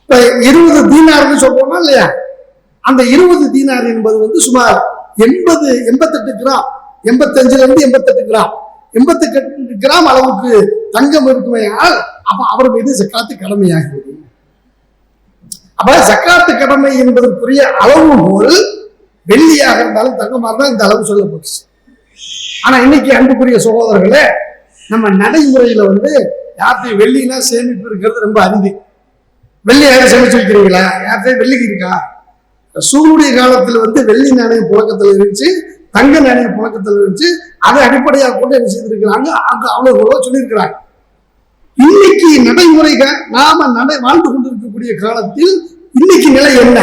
இப்ப 20 தீனார்னு சொல்றோமா இல்லையா, அந்த 20 தீனார் என்பது வந்து சுமார் 88 கிராம், 85ல இருந்து 88 கிராம், 88 கிராம் அளவுக்கு தங்கம் இருக்குமையால் அப்ப அவர் மீது ஜக்காத்து கடமையாகிவிடும். அப்ப ஜக்காத்து கடமை என்பதற்குரிய அளவுகோல் வெள்ளியாக இருந்தாலும் தங்கமாக இருந்தாலும் இந்த அளவு சொல்லப்பட்டுச்சு. ஆனா இன்னைக்கு அன்புக்குரிய சகோதரர்களே, நம்ம நடைமுறையில வந்து யார்த்தையும் வெள்ளினா சேமிப்பு இருக்கிறது ரொம்ப அரிது. வெள்ளி யாரும் சேமிச்சு வைக்கிறீங்களா? யார்த்தையும் வெள்ளிக்கு இருக்கா? சூரிய காலத்துல வந்து வெள்ளி நாணயம் புழக்கத்துல இருந்துச்சு, தங்க நாணயம் புழக்கத்துல இருந்துச்சு. அதை அடிப்படையாக கொண்டு என்ன செய்திருக்கிறாங்க, அங்க அவ்வளவு சொல்லியிருக்கிறாங்க. இன்னைக்கு நடைமுறைகள் நாம வாழ்ந்து கொண்டிருக்கக்கூடிய காலத்தில் இன்னைக்கு நிலை என்ன?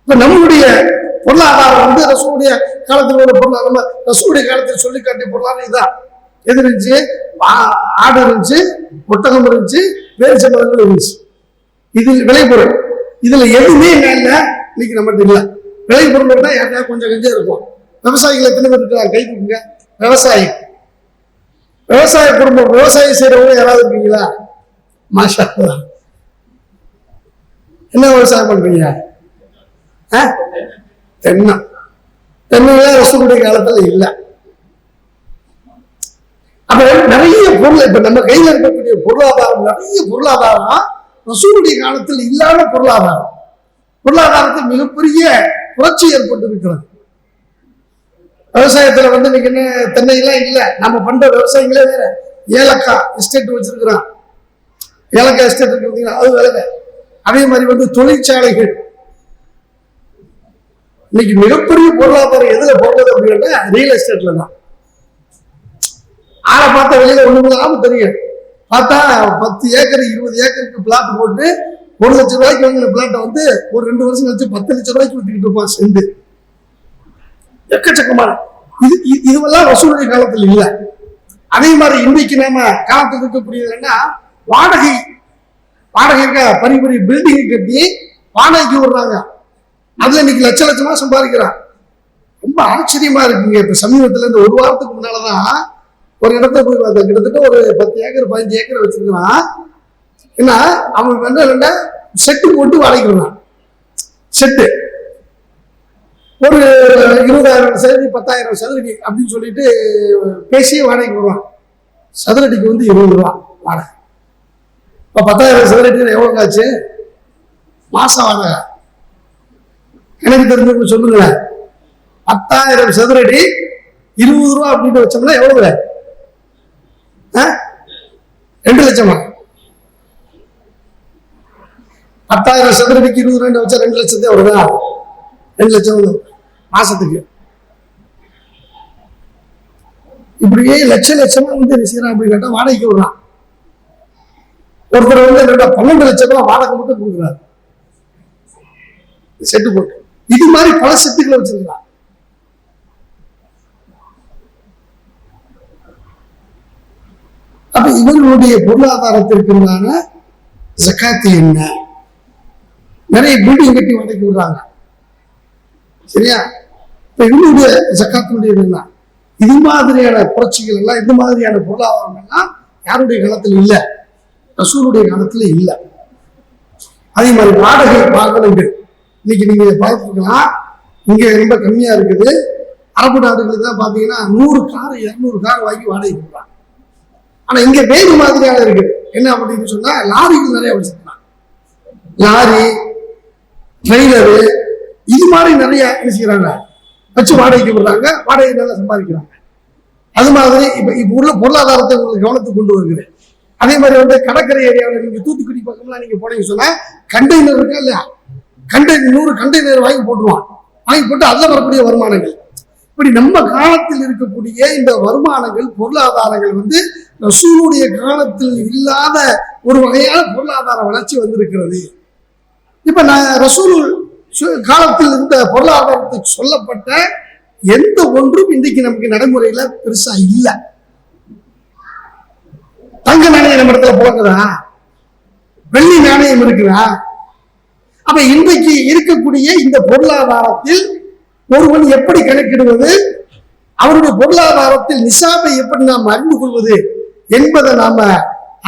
இப்ப நம்முடைய பொருளாதாரம் வந்து ரசூலுடைய காலத்தில் ஒரு பொருளாதாரம், ரசூலுடைய காலத்தில் சொல்லி காட்டிய பொருளாதாரம் இதான். எது இருந்துச்சு? ஆடு இருந்துச்சு, ஒட்டகம் இருந்துச்சு, வேறுசம்பளங்கள் இருந்துச்சு. இது விளைபொருள். இதுல எதுவுமே இல்ல இன்னைக்கு நம்மகிட்ட இல்ல. விளைபொருள் தான் யாருக்காவது கொஞ்சம் கொஞ்சம் இருக்கும். விவசாயிகள் எத்தனை பேர் இருக்கிறாங்க? கை கொடுங்க. விவசாய குடும்பம், விவசாயம் செய்யறவங்க யாராவது இருக்கீங்களா? மாஷா அல்லாஹ். என்ன விவசாயம் பண்றீங்க? தென்னை ரசூலுடைய காலத்துல இல்ல. அப்ப நிறைய பொருள் இப்ப நம்ம கையில இருக்கக்கூடிய பொருளாதாரம், நிறைய பொருளாதாரம் ரசூலுடைய காலத்தில் இல்லாத பொருளாதாரத்தில் மிகப்பெரிய புரட்சி ஏற்பட்டு இருக்கிறது. விவசாயத்துல வந்து இன்னைக்கு என்ன தென்னை எல்லாம் இல்ல, நம்ம பண்ற விவசாயங்களே வேற. ஏலக்காய் எஸ்டேட் வச்சிருக்கிறான், ஏலக்காய் எஸ்டேட் இருக்கிறீங்களா, அது வேற. அதே மாதிரி வந்து தொழிற்சாலைகள். இன்னைக்கு மிகப்பெரிய பொருளாதாரம் எதுல போடுறது அப்படின்னா ரியல் எஸ்டேட்ல தான். ஆளை பார்த்தா வெளியில ஒண்ணுமில்லாம தெரியும். பார்த்தா 10 ஏக்கர் 20 ஏக்கருக்கு பிளாட் போட்டு 1 லட்சம் ரூபாய்க்கு வாங்கின பிளாட்டை வந்து ஒரு 2 வருஷம் கழிச்சு 10 லட்சம் ரூபாய்க்கு விட்டுக்கிட்டு இருப்பான் செண்டு. எக்கச்சக்கமான இதுவெல்லாம் ரசூலுடைய காலத்தில் இல்ல. அதே மாதிரி இன்றைக்கு நாம காலத்தில் இருக்கக்கூடியது என்னன்னா, வாடகை பெரிய பெரிய பில்டிங் கட்டி வாடகைக்கு விடுறாங்க. அதுல இன்னைக்கு லட்சமா சம்பாதிக்கிறான். ரொம்ப ஆச்சரியமா இருக்குங்க. இப்ப சமீபத்துல இந்த 1 வாரத்துக்கு முன்னாலதான் ஒரு இடத்துல போய் பார்த்தா, கிட்டத்தட்ட ஒரு 10 ஏக்கர் 15 ஏக்கர் வச்சிருக்கிறான். ஏன்னா அவன் என்ன செட்டு போட்டு வாடகைக்கிறான். செட்டு ஒரு 20,000 சதுரடி 10,000 சதுரடி அப்படின்னு சொல்லிட்டு பேசியே வாடகைக்கு வருவான். சதுரடிக்கு வந்து 20 ரூபா வாடகை. இப்போ 10,000 சதுரடி எவ்வளவு ஆச்சு மாசம் வாடகை? எனக்கு தெரிஞ்சவங்க சொல்லுங்களேன். 10,000 சதுரடி 20 ரூபா அப்படின்னு வச்சோம்னா எவ்வளவு? 2 லட்சமா? 10,000 சதுரடிக்கு 22 வச்சா 2 லட்சத்தே வருதா? 2 லட்சம் மாசத்துக்கு. இப்படியே லட்சமா வந்து என்ன செய்யறான் அப்படின்னு கேட்டா வாடகைக்கு விடுறான். ஒருத்தர் வந்து 12 லட்சம் ரூபாய் வாடகை மட்டும் கொடுக்குறாரு செட்டு போட்டு. இது மாதிரி பல செட்டுகளை வச்சிருக்கிறான். அப்ப இவர்களுடைய பொருளாதாரத்திற்குண்டான ஜக்காத்து என்ன? நிறைய பில்டிங் கட்டி வாடகைக்கு விடுறாங்க. சரியா? இப்ப இவங்களுடைய ஜக்காத்துடைய என்ன? இது மாதிரியான புரட்சிகள் எல்லாம், இந்த மாதிரியான பொருளாதாரம் எல்லாம் யாருடைய காலத்தில் இல்லை, ரசூலுடைய காலத்துல இல்லை. அதே மாதிரி வாடகை வாகனங்கள் இன்னைக்கு நீங்க பார்த்துக்கலாம், இங்க ரொம்ப கம்மியா இருக்குது. அரபு நாடுகளுக்கு தான் பாத்தீங்கன்னா 100 கார் 200 கார் வாங்கி வாடகை கொடுக்குறாங்க. ஆனா இங்க வேறு மாதிரியாக இருக்குது. என்ன அப்படின்னு சொன்னா லாரிகள் நிறைய வச்சிருக்காங்க. லாரி, ட்ரெய்லரு, இது மாதிரி நிறைய என்ன செய்யறாங்க வச்சு வாடகைக்கு விடுறாங்க. வாடகை நல்லா சம்பாதிக்கிறாங்க. அது மாதிரி இப்ப உள்ள பொருளாதாரத்தை உங்களுக்கு கவனத்துக்கு கொண்டு வருகிறேன். அதே மாதிரி வந்து கடற்கரை ஏரியாவில் நீங்க தூத்துக்குடி பக்கம்லாம் நீங்க போனீங்கன்னு சொன்னா கண்டெய்னர் இருக்கா இல்லையா, 100 கண்டெய்னர் வாங்கி போட்டுருவான். வாங்கி போட்டு அதில் வரக்கூடிய வருமானங்கள். இப்படி நம்ம காலத்தில் இருக்கக்கூடிய இந்த வருமானங்கள், பொருளாதாரங்கள் வந்து ரசூலுடைய காலத்தில் இல்லாத ஒரு வகையான பொருளாதார வளர்ச்சி வந்திருக்கிறது. இப்ப நான் ரசூல் காலத்தில் இருந்த பொருளாதாரத்துக்கு சொல்லப்பட்ட எந்த ஒன்றும் இன்றைக்கு நமக்கு நடைமுறையில பெருசா இல்லை. தங்க நாணயம் நம்ம இடத்துல போகிறதா, வெள்ளி நாணயம் இருக்குதா? அப்ப இன்றைக்கு இருக்கக்கூடிய இந்த பொருளாதாரத்தில் ஒருவன் எப்படி கணக்கிடுவது, அவருடைய பொருளாதாரத்தில் நிசாபை எப்படி நாம் அறிந்து கொள்வது என்பதை நாம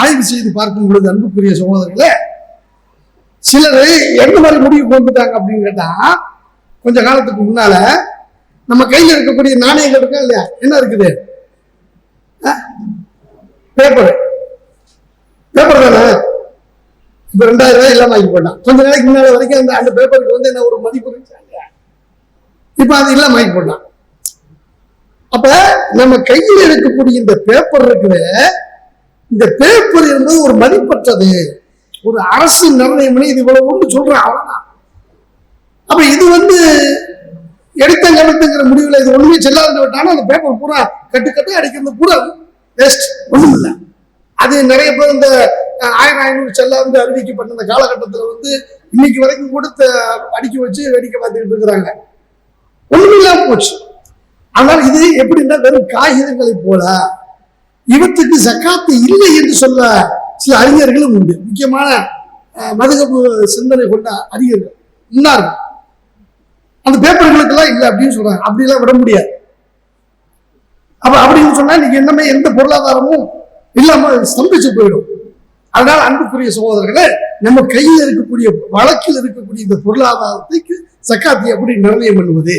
ஆய்வு செய்து பார்க்கும் பொழுது, அன்புக்குரிய சகோதரர்களே, சிலர் எந்த மாதிரி முடிவுக்கு வந்துட்டாங்க அப்படின்னு கேட்டா, கொஞ்ச காலத்துக்கு முன்னால நம்ம கையில் இருக்கக்கூடிய நாணயங்கள் இருக்கா இல்லையா, என்ன இருக்குது? பேப்பர் தானே. இப்ப 2,000 ரூபாய் எல்லாம் வாங்கி போட்டான். கொஞ்ச நாளைக்கு முன்னால வரைக்கும் அந்த பேப்பருக்கு வந்து என்ன ஒரு மதிப்பு இருந்துச்சு, இப்ப அது எல்லாம் வாங்கி போட்டான். அப்ப நம்ம கையில் இருக்கக்கூடிய இந்த பேப்பர் இருக்குது, இந்த பேப்பர் என்பது ஒரு மதிப்பற்றது. ஒரு அரசு நிர்ணயம் பண்ணி இது இவ்வளவு ஒன்று சொல்றேன், அவ்வளவுதான். அப்ப இது வந்து எடுத்தங்கிற முடிவுல இது ஒண்ணுமே செல்லாது விட்டாலும் அந்த பேப்பர் பூரா கட்டு அடிக்கிறது பூரா வேஸ்ட், ஒண்ணும் இல்லை. அது நிறைய பேர் இந்த 1500 செல்லாது அறிவிக்கப்பட்ட அந்த காலகட்டத்தில் வந்து இன்னைக்கு வரைக்கும் கூட அடிக்க வச்சு வேடிக்கை பார்த்துக்கிட்டு இருக்கிறாங்க. ஒண்ணுமில்லாம போச்சு. ஆனால் இது எப்படின்னா வெறும் காகிதங்களை போல. இவற்றுக்கு ஜக்காத்து இல்லை என்று சொல்ல சில அறிஞர்களும் உண்டு. முக்கியமான மதுகபு சிந்தனை கொண்ட அறிஞர்கள் முன்னார்கள். அந்த பேப்பர்களுக்கெல்லாம் இல்லை அப்படின்னு சொல்றாங்க. அப்படிலாம் விட முடியாது. அப்ப அப்படின்னு சொன்னா இன்னைக்கு என்னமே எந்த பொருளாதாரமும் இல்லாம ஸ்தம்பிச்சு போயிடும். அதனால அன்புக்குரிய சகோதரர்களே, நம்ம கையில் இருக்கக்கூடிய வழக்கில் இருக்கக்கூடிய இந்த பொருளாதாரத்துக்கு ஜக்காத்தை எப்படி நிர்ணயம் பண்ணுவது?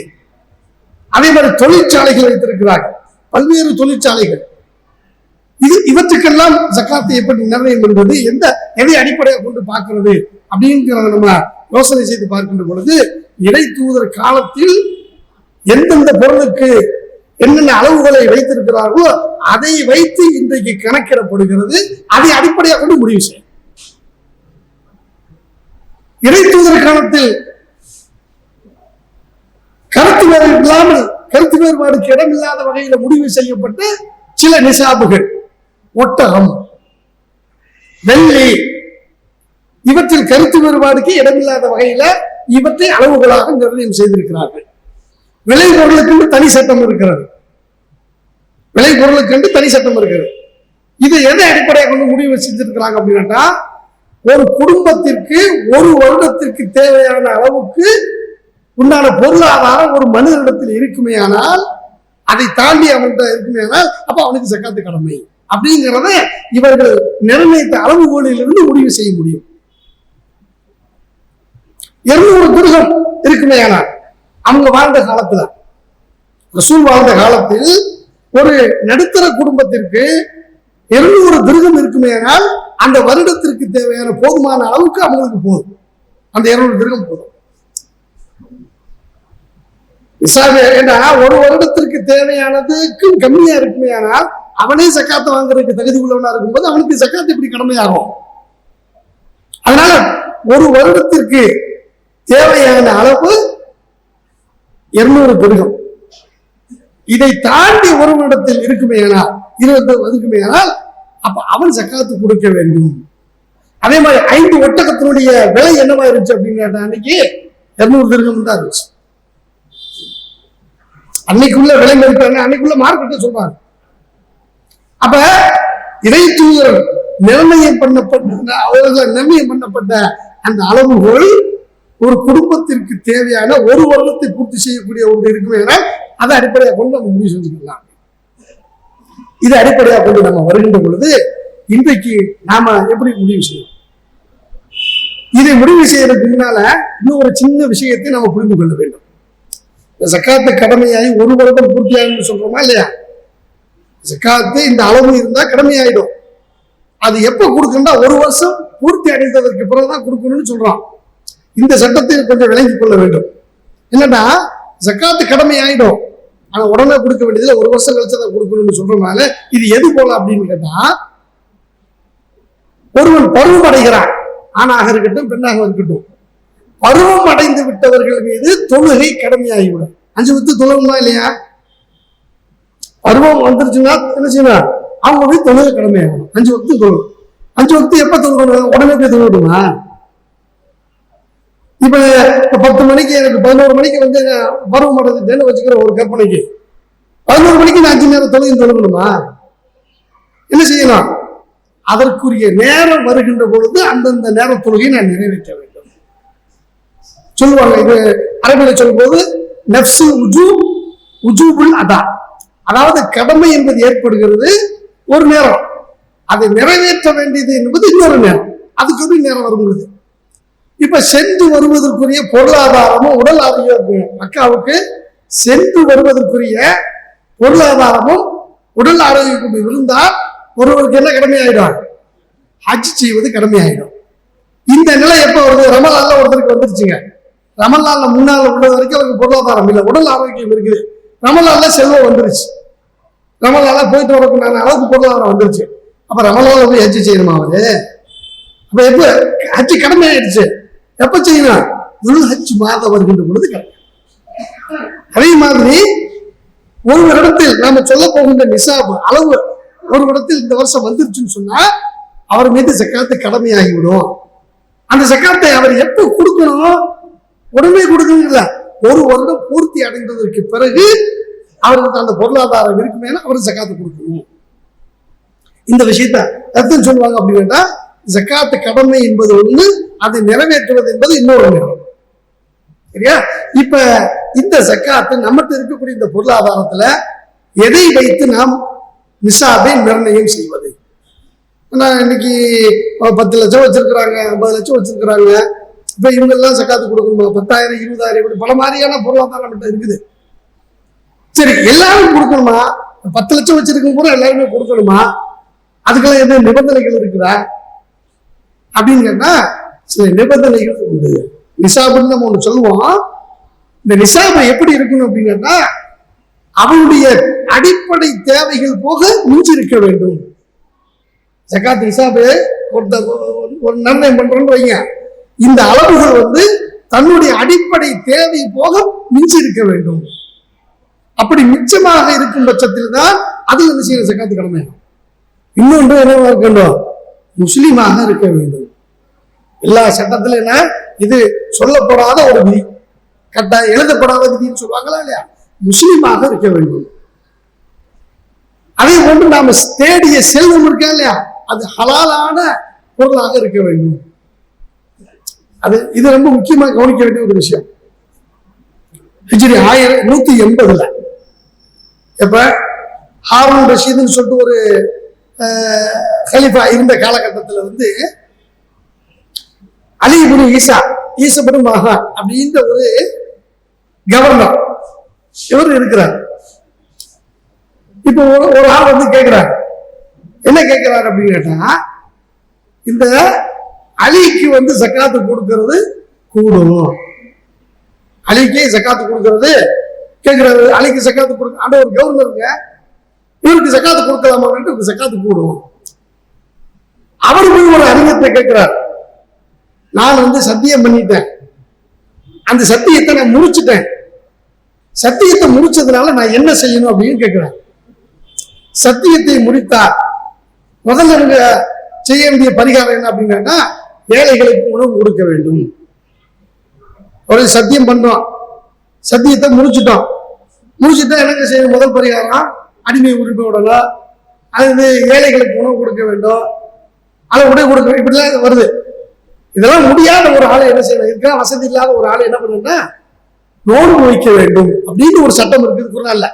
அதே மாதிரி தொழிற்சாலைகள் வைத்திருக்கிறார்கள், பல்வேறு தொழிற்சாலைகள். இவற்றுக்கெல்லாம் ஜக்காத்தை எப்படி நிர்ணயம் பண்ணுவது, எதை அடிப்படையாக கொண்டு பார்க்கிறது அப்படிங்கிறத நம்ம யோசனை செய்து பார்க்கின்ற பொழுது, இறை தூதர் காலத்தில் எந்தெந்த பொருளுக்கு என்னென்ன அளவுகளை வைத்திருக்கிறார்களோ அதை வைத்து இன்றைக்கு கணக்கிடப்படுகிறது. அதை அடிப்படையாக கொண்டு முடிவு செய்யும். இறை தூதர் காலத்தில் கருத்து வேறுபாடுக்கு இடமில்லாத வகையில முடிவு செய்யப்பட்ட சில நிசாபுகள், ஒட்டகம், வெள்ளி, இவற்றில் கருத்து வேறுபாடுக்கு இடமில்லாத வகையில இவற்றை அளவுகளாக நிர்ணயம் செய்திருக்கிறார்கள். விலை பொருளுக்கு தனி சட்டம் இருக்கிறது. விலை பொருளுக்கு தனி சட்டம் இருக்கிறது. இது எதை அடிப்படையாக கொண்டு முடிவு செஞ்சிருக்கிறாங்க அப்படின்னா, ஒரு குடும்பத்திற்கு ஒரு வருடத்திற்கு தேவையான அளவுக்கு உண்டான பொருளாதாரம் ஒரு மனிதனிடத்தில் இருக்குமே ஆனால், அதை தாண்டி அவன்கிட்ட இருக்குமே ஆனால், அப்ப அவனுக்கு ஜக்காத்து கடமை அப்படிங்கிறத இவர்கள் நிர்ணயித்த அளவுகோலில் இருந்து முடிவு செய்ய முடியும். 200 திருகம் இருக்குமே ஆனால் அவங்க வாழ்ந்த காலத்துல, ரசூல் வாழ்ந்த காலத்தில் ஒரு நடுத்தர குடும்பத்திற்கு 200 திர்ஹம் இருக்குமே ஆனால் அந்த வருடத்திற்கு தேவையான போதுமான அளவுக்கு அவங்களுக்கு போதும். அந்த 200 திர்ஹம் போதும். ஒரு வருடத்திற்கு தேவையானதுக்கு கம்மியா இருக்குமே ஆனால் அவனே சக்காத்தை வாங்குறதுக்கு தகுதி உள்ளவனா இருக்கும்போது அவனுக்கு சக்காத்து இப்படி கடமையாகும். அதனால ஒரு வருடத்திற்கு தேவையான அளவு 200 திர்ஹம். இதை தாண்டி ஒரு வருடத்தில் இருக்குமே ஆனால் 20 இருக்குமே ஆனால் அப்ப அவன் சக்காத்து கொடுக்க வேண்டும். அதே மாதிரி 5 ஒட்டகத்தினுடைய விலை என்னவா இருந்துச்சு அப்படின்னு அன்னைக்கு 200 திர்ஹம் தான் இருந்துச்சு. அன்னைக்குள்ள விலை மதிப்பாங்க, அன்னைக்குள்ள மார்க்கெட்டை சொல்றாங்க. அப்ப இறை தூதர் நிர்ணயம் பண்ணப்பட்ட அந்த அளவுகள் ஒரு குடும்பத்திற்கு தேவையான ஒரு வருடத்தை பூர்த்தி செய்யக்கூடிய ஒன்று இருக்குமே, அதை அடிப்படையாக கொண்டு நம்ம முடிவு செஞ்சுக்கலாம். இதை அடிப்படையாக கொண்டு நம்ம வருகின்ற பொழுது இன்றைக்கு நாம எப்படி முடிவு செய்யணும்? இதை முடிவு செய்யறதுக்கு முன்னால இன்னும் ஒரு சின்ன விஷயத்தை நம்ம புரிந்து கொள்ள வேண்டும். ஜக்காத்து கடமையாகி ஒரு வருடம் பூர்த்தி ஆகும்னு சொல்றோமா இல்லையா? ஜக்காத்து இந்த அளவு இருந்தா கடமையாயிடும். அது எப்ப கொடுக்கணும்னா ஒரு வருஷம் பூர்த்தி அடைந்ததற்கு பிறகுதான் கொடுக்கணும்னு சொல்றான். இந்த சட்டத்தை கொஞ்சம் விளங்கிக் கொள்ள வேண்டும். என்னன்னா ஜக்காத்து கடமை ஆயிடும், ஆனா உடனே கொடுக்க வேண்டியதுல ஒரு வருஷம் கழிச்சு அதை கொடுக்கணும்னு சொல்றதுனால இது எது போல அப்படின்னு கேட்டா, ஒருவன் பருவம் அடைகிறான், ஆணாக இருக்கட்டும் பெண்ணாக இருக்கட்டும், பருவம் அடைந்து விட்டவர்கள் மீது தொழுகை கடமையாகிவிடும். 5 வக்து தொழுகணுமா இல்லையா? பருவம் வந்துருச்சுன்னா என்ன செய்யணும்? அவங்க போய் தொழுகை கடமையாகணும். 5 வக்து தொழுகணும். 5 வக்து எப்ப தொழுகணும்? உடனே போய் தொழுகணுமா? இப்ப 10 மணிக்கு எனக்கு 11 மணிக்கு வந்து பருவம் அடைஞ்சுட்டேன்னு வச்சுக்கிற ஒரு கற்பனைக்கு 11 மணிக்கு நான் 5 நேரம் தொழுகை தொழுகணுமா? என்ன செய்யணும்? அதற்குரிய நேரம் வருகின்ற பொழுது அந்தந்த நேர தொழுகையை நான் நிறைவேற்ற வேண்டும் சொல்லுவாங்க. இது அரபில சொல்லும் போது நஃப்சு உஜூபுல் அதா, அதாவது கடமை என்பது ஏற்படுகிறது ஒரு நேரம், அதை நிறைவேற்ற வேண்டியது என்பது இன்னொரு நேரம். அதுக்கு ஒரு நேரம் வரும்பொழுது இப்ப சென்று வருவதற்குரிய பொருளாதாரமும் உடல் ஆரோக்கியம், மக்காவுக்கு சென்று வருவதற்குரிய பொருளாதாரமும் உடல் ஆரோக்கியம் இருந்தால் ஒருவருக்கு என்ன கடமையாயிடும்? ஹஜ் செய்வது கடமையாயிடும். இந்த நிலை எப்ப வருது? ரமலான்ல ஒருத்தருக்கு வந்துருச்சுங்க. ரமலான்ல முன்னால உள்ளது வரைக்கும் அவருக்கு பொருளாதாரம் இல்லை, உடல் ஆரோக்கியம் இருக்குது. ரமலான்ல செல்வம் வந்துருச்சு, ரமலான்ல போயிட்டு வரக்கூடிய அளவுக்கு பொருளாதாரம் வந்துருச்சு. அப்ப ரமலான்ல போய் ஹஜ் செய்யணுமா அவரு? அப்ப எப்ப ஹஜ் கடமை ஆயிடுச்சு? எப்ப செய்யணும்? ஹஜ் மாதம் வருகின்ற பொழுது கடமை. அதே மாதிரி ஒரு இடத்தில் நாம சொல்ல போகின்ற நிசாபு அளவு ஒரு இடத்தில் இந்த வருஷம் வந்துருச்சுன்னு சொன்னா அவர் மீது ஜக்காத்து கடமையாகிவிடும். அந்த ஜக்காத்தை அவர் எப்ப கொடுக்கணும்? உடனே கொடுக்கணும் இல்ல, ஒரு வருடம் பூர்த்தி அடைந்ததற்கு பிறகு அவருக்கு அந்த பொருளாதாரம் இருக்குமே அவர் ஜக்காத்து கொடுக்கணும். இந்த விஷயத்த அர்த்தம் சொல்லுவாங்க. அப்படின்னா ஜக்காத்து கடமை என்பது ஒண்ணு, அதை நிறைவேற்றுவது என்பது இன்னொரு நேரம். சரியா? இப்ப இந்த ஜக்காத்து நம்மகிட்ட இருக்கக்கூடிய இந்த பொருளாதாரத்துல எதை வைத்து நாம் நிசாபை நிர்ணயம் செய்வது? இன்னைக்கு 10 லட்சம் வச்சிருக்கிறாங்க, 50 லட்சம் வச்சிருக்கிறாங்க. இப்ப இவங்க எல்லாம் ஜக்காத்து கொடுக்கணுமா? 10,000 20,000 இப்படி பல மாதிரியான பொருளாதாரம் நம்மகிட்ட இருக்குது. சரி, எல்லாரும் கொடுக்கணுமா? 10 லட்சம் வச்சிருக்கும் போது எல்லாருமே கொடுக்கணுமா? அதுக்கெல்லாம் எந்த நிபந்தனைகள் இருக்குதா அப்படின்னு கேட்டா சில நிபந்தனைகள் உண்டு. நிசாபுன்னு நம்ம ஒண்ணு சொல்லுவோம். இந்த நிசாபு எப்படி இருக்கணும் அப்படின்னு கேட்டா அவனுடைய அடிப்படை தேவைகள் போக மிஞ்சி இருக்க வேண்டும். ஜக்காத் நிசாபு ஒரு நிர்ணயம் பண்றோம்னு வைங்க, இந்த அளவுகள் வந்து தன்னுடைய அடிப்படை தேவை போக மிஞ்சி இருக்க வேண்டும். அப்படி மிச்சமாக இருக்கும் பட்சத்தில் தான் அது என்ன செய்யற ஜக்காத்து கடமையாகும். இன்னொன்று என்னவா இருக்கணும்? முஸ்லீமாக இருக்க வேண்டும். எல்லா சட்டத்திலும் என்ன இது சொல்லப்படாத ஒரு விதி, கட்டாயம் எழுதப்படாத விதின்னு சொல்லுவாங்களா இல்லையா? முஸ்லீமாக இருக்க வேண்டும். அதே போன்று நாம தேடிய செல்வம் இருக்கா இல்லையா, அது ஹலாலான பொருளாக இருக்க வேண்டும். அது இது ரொம்ப முக்கியமா கவனிக்க வேண்டிய ஒரு விஷயம். ஹிஜ்ரி 1180 எப்ப ஹாரூன் ரஷீதுன்னு சொல்லிட்டு ஒரு கலீஃபா இருந்த காலகட்டத்தில் வந்து அலி இப்னு ஈசா பின் மஹான் அப்படின்ற ஒரு கவர்னர் இவர் இருக்கிறார். இப்போ ஒரு ஆள் வந்து கேட்கிறார், என்ன கேட்கிறார் அப்படின்னு கேட்டா, இந்த அலிக்கு வந்து ஜக்காத்து கொடுக்கிறது கூடும், அலிக்கு ஜக்காத்து கொடுக்கிறது கேட்கிறாரு. அலிக்கு ஜக்காத்து கொடுக்க அந்த ஒரு கவர்னருங்க, இவருக்கு ஜக்காத்து கொடுக்கலாமா அப்படின்ட்டு ஜக்காத்து கூடும். அவர் போய் ஒரு அறிஞத்தை கேட்கிறார், நான் வந்து சத்தியம் பண்ணிட்டேன், அந்த சத்தியத்தை நான் முடிச்சுட்டேன், சத்தியத்தை முடிச்சதுனால நான் என்ன செய்யணும் அப்படின்னு கேட்கிறேன். சத்தியத்தை முடித்தா முதல்ல நீங்க செய்ய வேண்டிய பரிகாரம் என்ன அப்படின்னா, ஏழைகளுக்கு உணவு கொடுக்க வேண்டும். ஒரு சத்தியம் பண்றோம், சத்தியத்தை முடிச்சுட்டா என்னங்க செய்யணும்? முதல் பரிகாரம் அடிமை உரிமை விடலாம், அது ஏழைகளுக்கு உணவு கொடுக்க வேண்டும், அதை உடை கொடுக்க, இப்படிலாம் வருது. இதெல்லாம் முடியாத ஒரு ஆளை என்ன செய்யணும்? இதுக்கெல்லாம் வசதி இல்லாத ஒரு ஆளை என்ன பண்ணுன்னா நோன்பு வைக்க வேண்டும் அப்படின்னு ஒரு சட்டம் இருக்குது குர்ஆன்ல.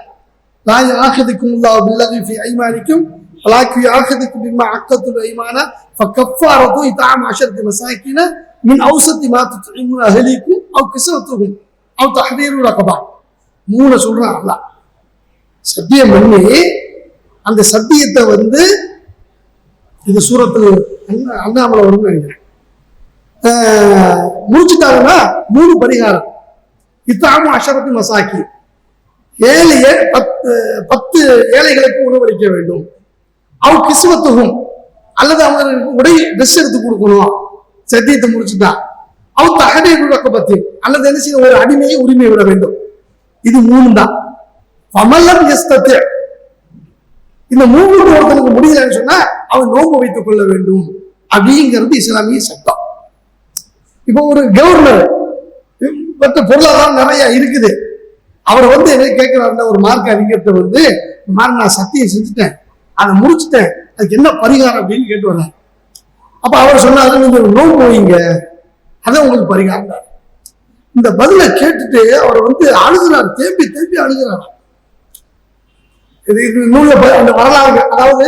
லா யஆஹிதுக்குமுல்லாஹு பில்லகி ஃபீ ஐமானிக்கும் வலாக்கி யஆஹிதுக்கும் பிமா அக்கதுல் ஐமான ஃபகஃபாரத்து இத்ஆம் 10 மசாகின மின் அவ்ஸதி மா துத்இமுன அஹ்லிக்கும் அவ் கிஸ்வத்துஹும் அவ் தஹ்ரீரு ரகபா. மூணு சொல்றான் அல்லாஹ். சத்தியம் பண்ணி அந்த சத்தியத்தை வந்து இது சூரத்தில் அண்ணாமலை வரும்னு நினைக்கிறேன், முடிச்சுட்டாங்கன்னா 3 பரிகாரம். இத்தாம 10 மசாக்கி, 10 ஏழைகளுக்கு உணவளிக்க வேண்டும். அவ கிஸ்வத்துகும், அல்லது அவங்க உடை ட்ரெஸ் எடுத்து கொடுக்கணும். சத்தியத்தை முடிச்சுட்டா அவ தகடீரு ரகபத்தி, அல்லது என்ன செய்ய ஒரு அடிமையை உரிமை விட வேண்டும். இது 3 தான். ஃபமல்லம் யஸ்ததி, இந்த 3 ஒருத்தனுக்கு முடியலன்னு சொன்னா அவன் நோன்பு வைத்துக் கொள்ள வேண்டும் அப்படிங்கிறது இஸ்லாமிய சட்டம். இப்போ ஒரு கவர்னர் மற்ற பொருளாதாரம் நிறைய இருக்குது, அவர் வந்து என்ன கேட்கிறாருன்னா, ஒரு மார்க் அறிஞர்கிட்ட வந்து நான் சத்தியம் செஞ்சுட்டேன், அதை முடிச்சுட்டேன், அதுக்கு என்ன பரிகாரம் அப்படின்னு கேட்டு வர்றாரு. அப்ப அவர் சொன்னாரு, நீங்க நோன்பு வைங்க, அதான் உங்களுக்கு பரிகாரம் தான். இந்த பதிலை கேட்டுட்டு அவர் வந்து அழுகிறார், தேம்பி அழுகிறார். இது நூல்ல அந்த வரலாறு, அதாவது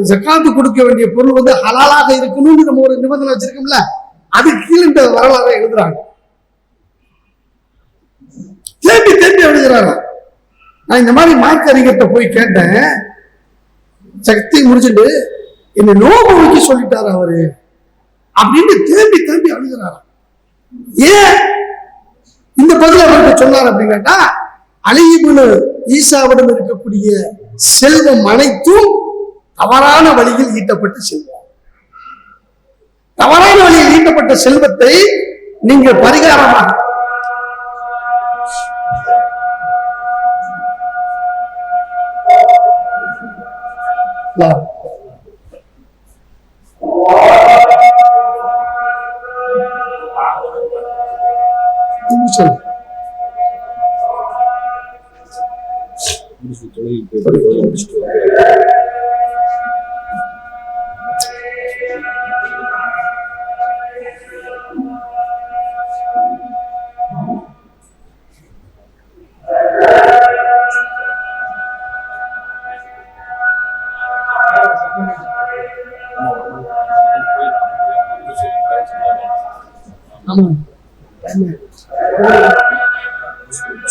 ஜக்காத்து கொடுக்க வேண்டிய பொருள் வந்து ஹலாலாக இருக்கணும்னு நம்ம ஒரு நிபந்தனை வச்சிருக்கோம்ல, அதுக்கு கீழே இந்த வரலாறை எழுதுறாங்க. தேம்பி எழுதுறாங்க. நான் இந்த மாதிரி மார்க் அறிஞர்கிட்ட போய் கேட்டேன், சக்தி முடிச்சுட்டு என்ன நோம்பு வைக்க சொல்லிட்டாரு அவரு அப்படின்னு தேம்பி அழுகிறாரு. ஏன் இந்த பதில் அவருக்கு சொன்னார் அப்படின்னு கேட்டா, அலி இப்னு ஈசாவிடம் இருக்கக்கூடிய செல்வம் அனைத்தும் தவறான வழியில் ஈட்டப்பட்ட செல்வம். தவறான வழியில் ஈட்டப்பட்ட செல்வத்தை நீங்க பரிகாரமாக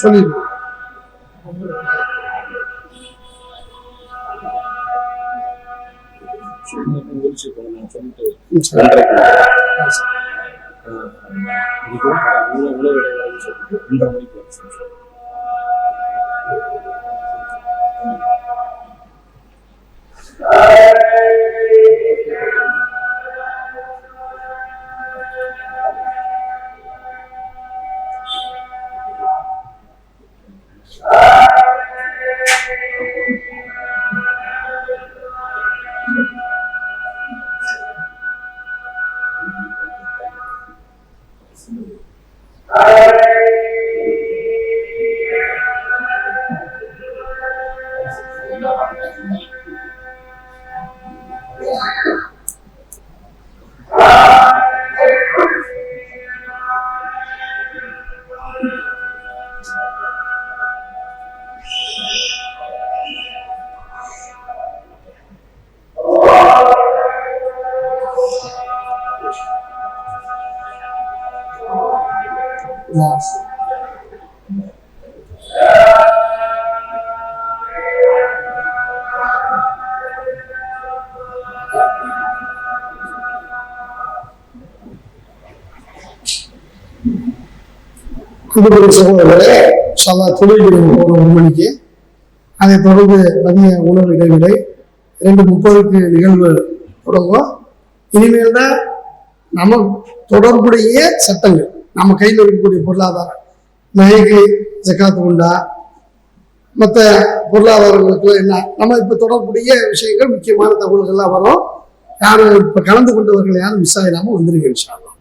சொல்லி அன்புக்குரிய சகோதரர்களே, இன்ஷா அல்லாஹ் தொழுகிறோம் ஒரு மணிக்கு. அதை தொடர்ந்து மதிய உணவு இடைவேளை 2:30க்கு நிகழ்வு தொடங்கும். இனிமேல் தான் நம்ம தொடர்புடைய சட்டங்கள், நம்ம கையில் இருக்கக்கூடிய பொருளாதாரம், நகைக்கு ஜக்காத்து உண்டா, மற்ற பொருளாதாரங்களுக்கு என்ன, நம்ம இப்போ தொடர்புடைய விஷயங்கள், முக்கியமான தகவல்கள்லாம் வரும். யாரும் இப்போ கலந்து கொண்டவர்கள் யாரும் மிஸ் ஆகிடாமல் வந்துருங்க இன்ஷா அல்லாஹ்.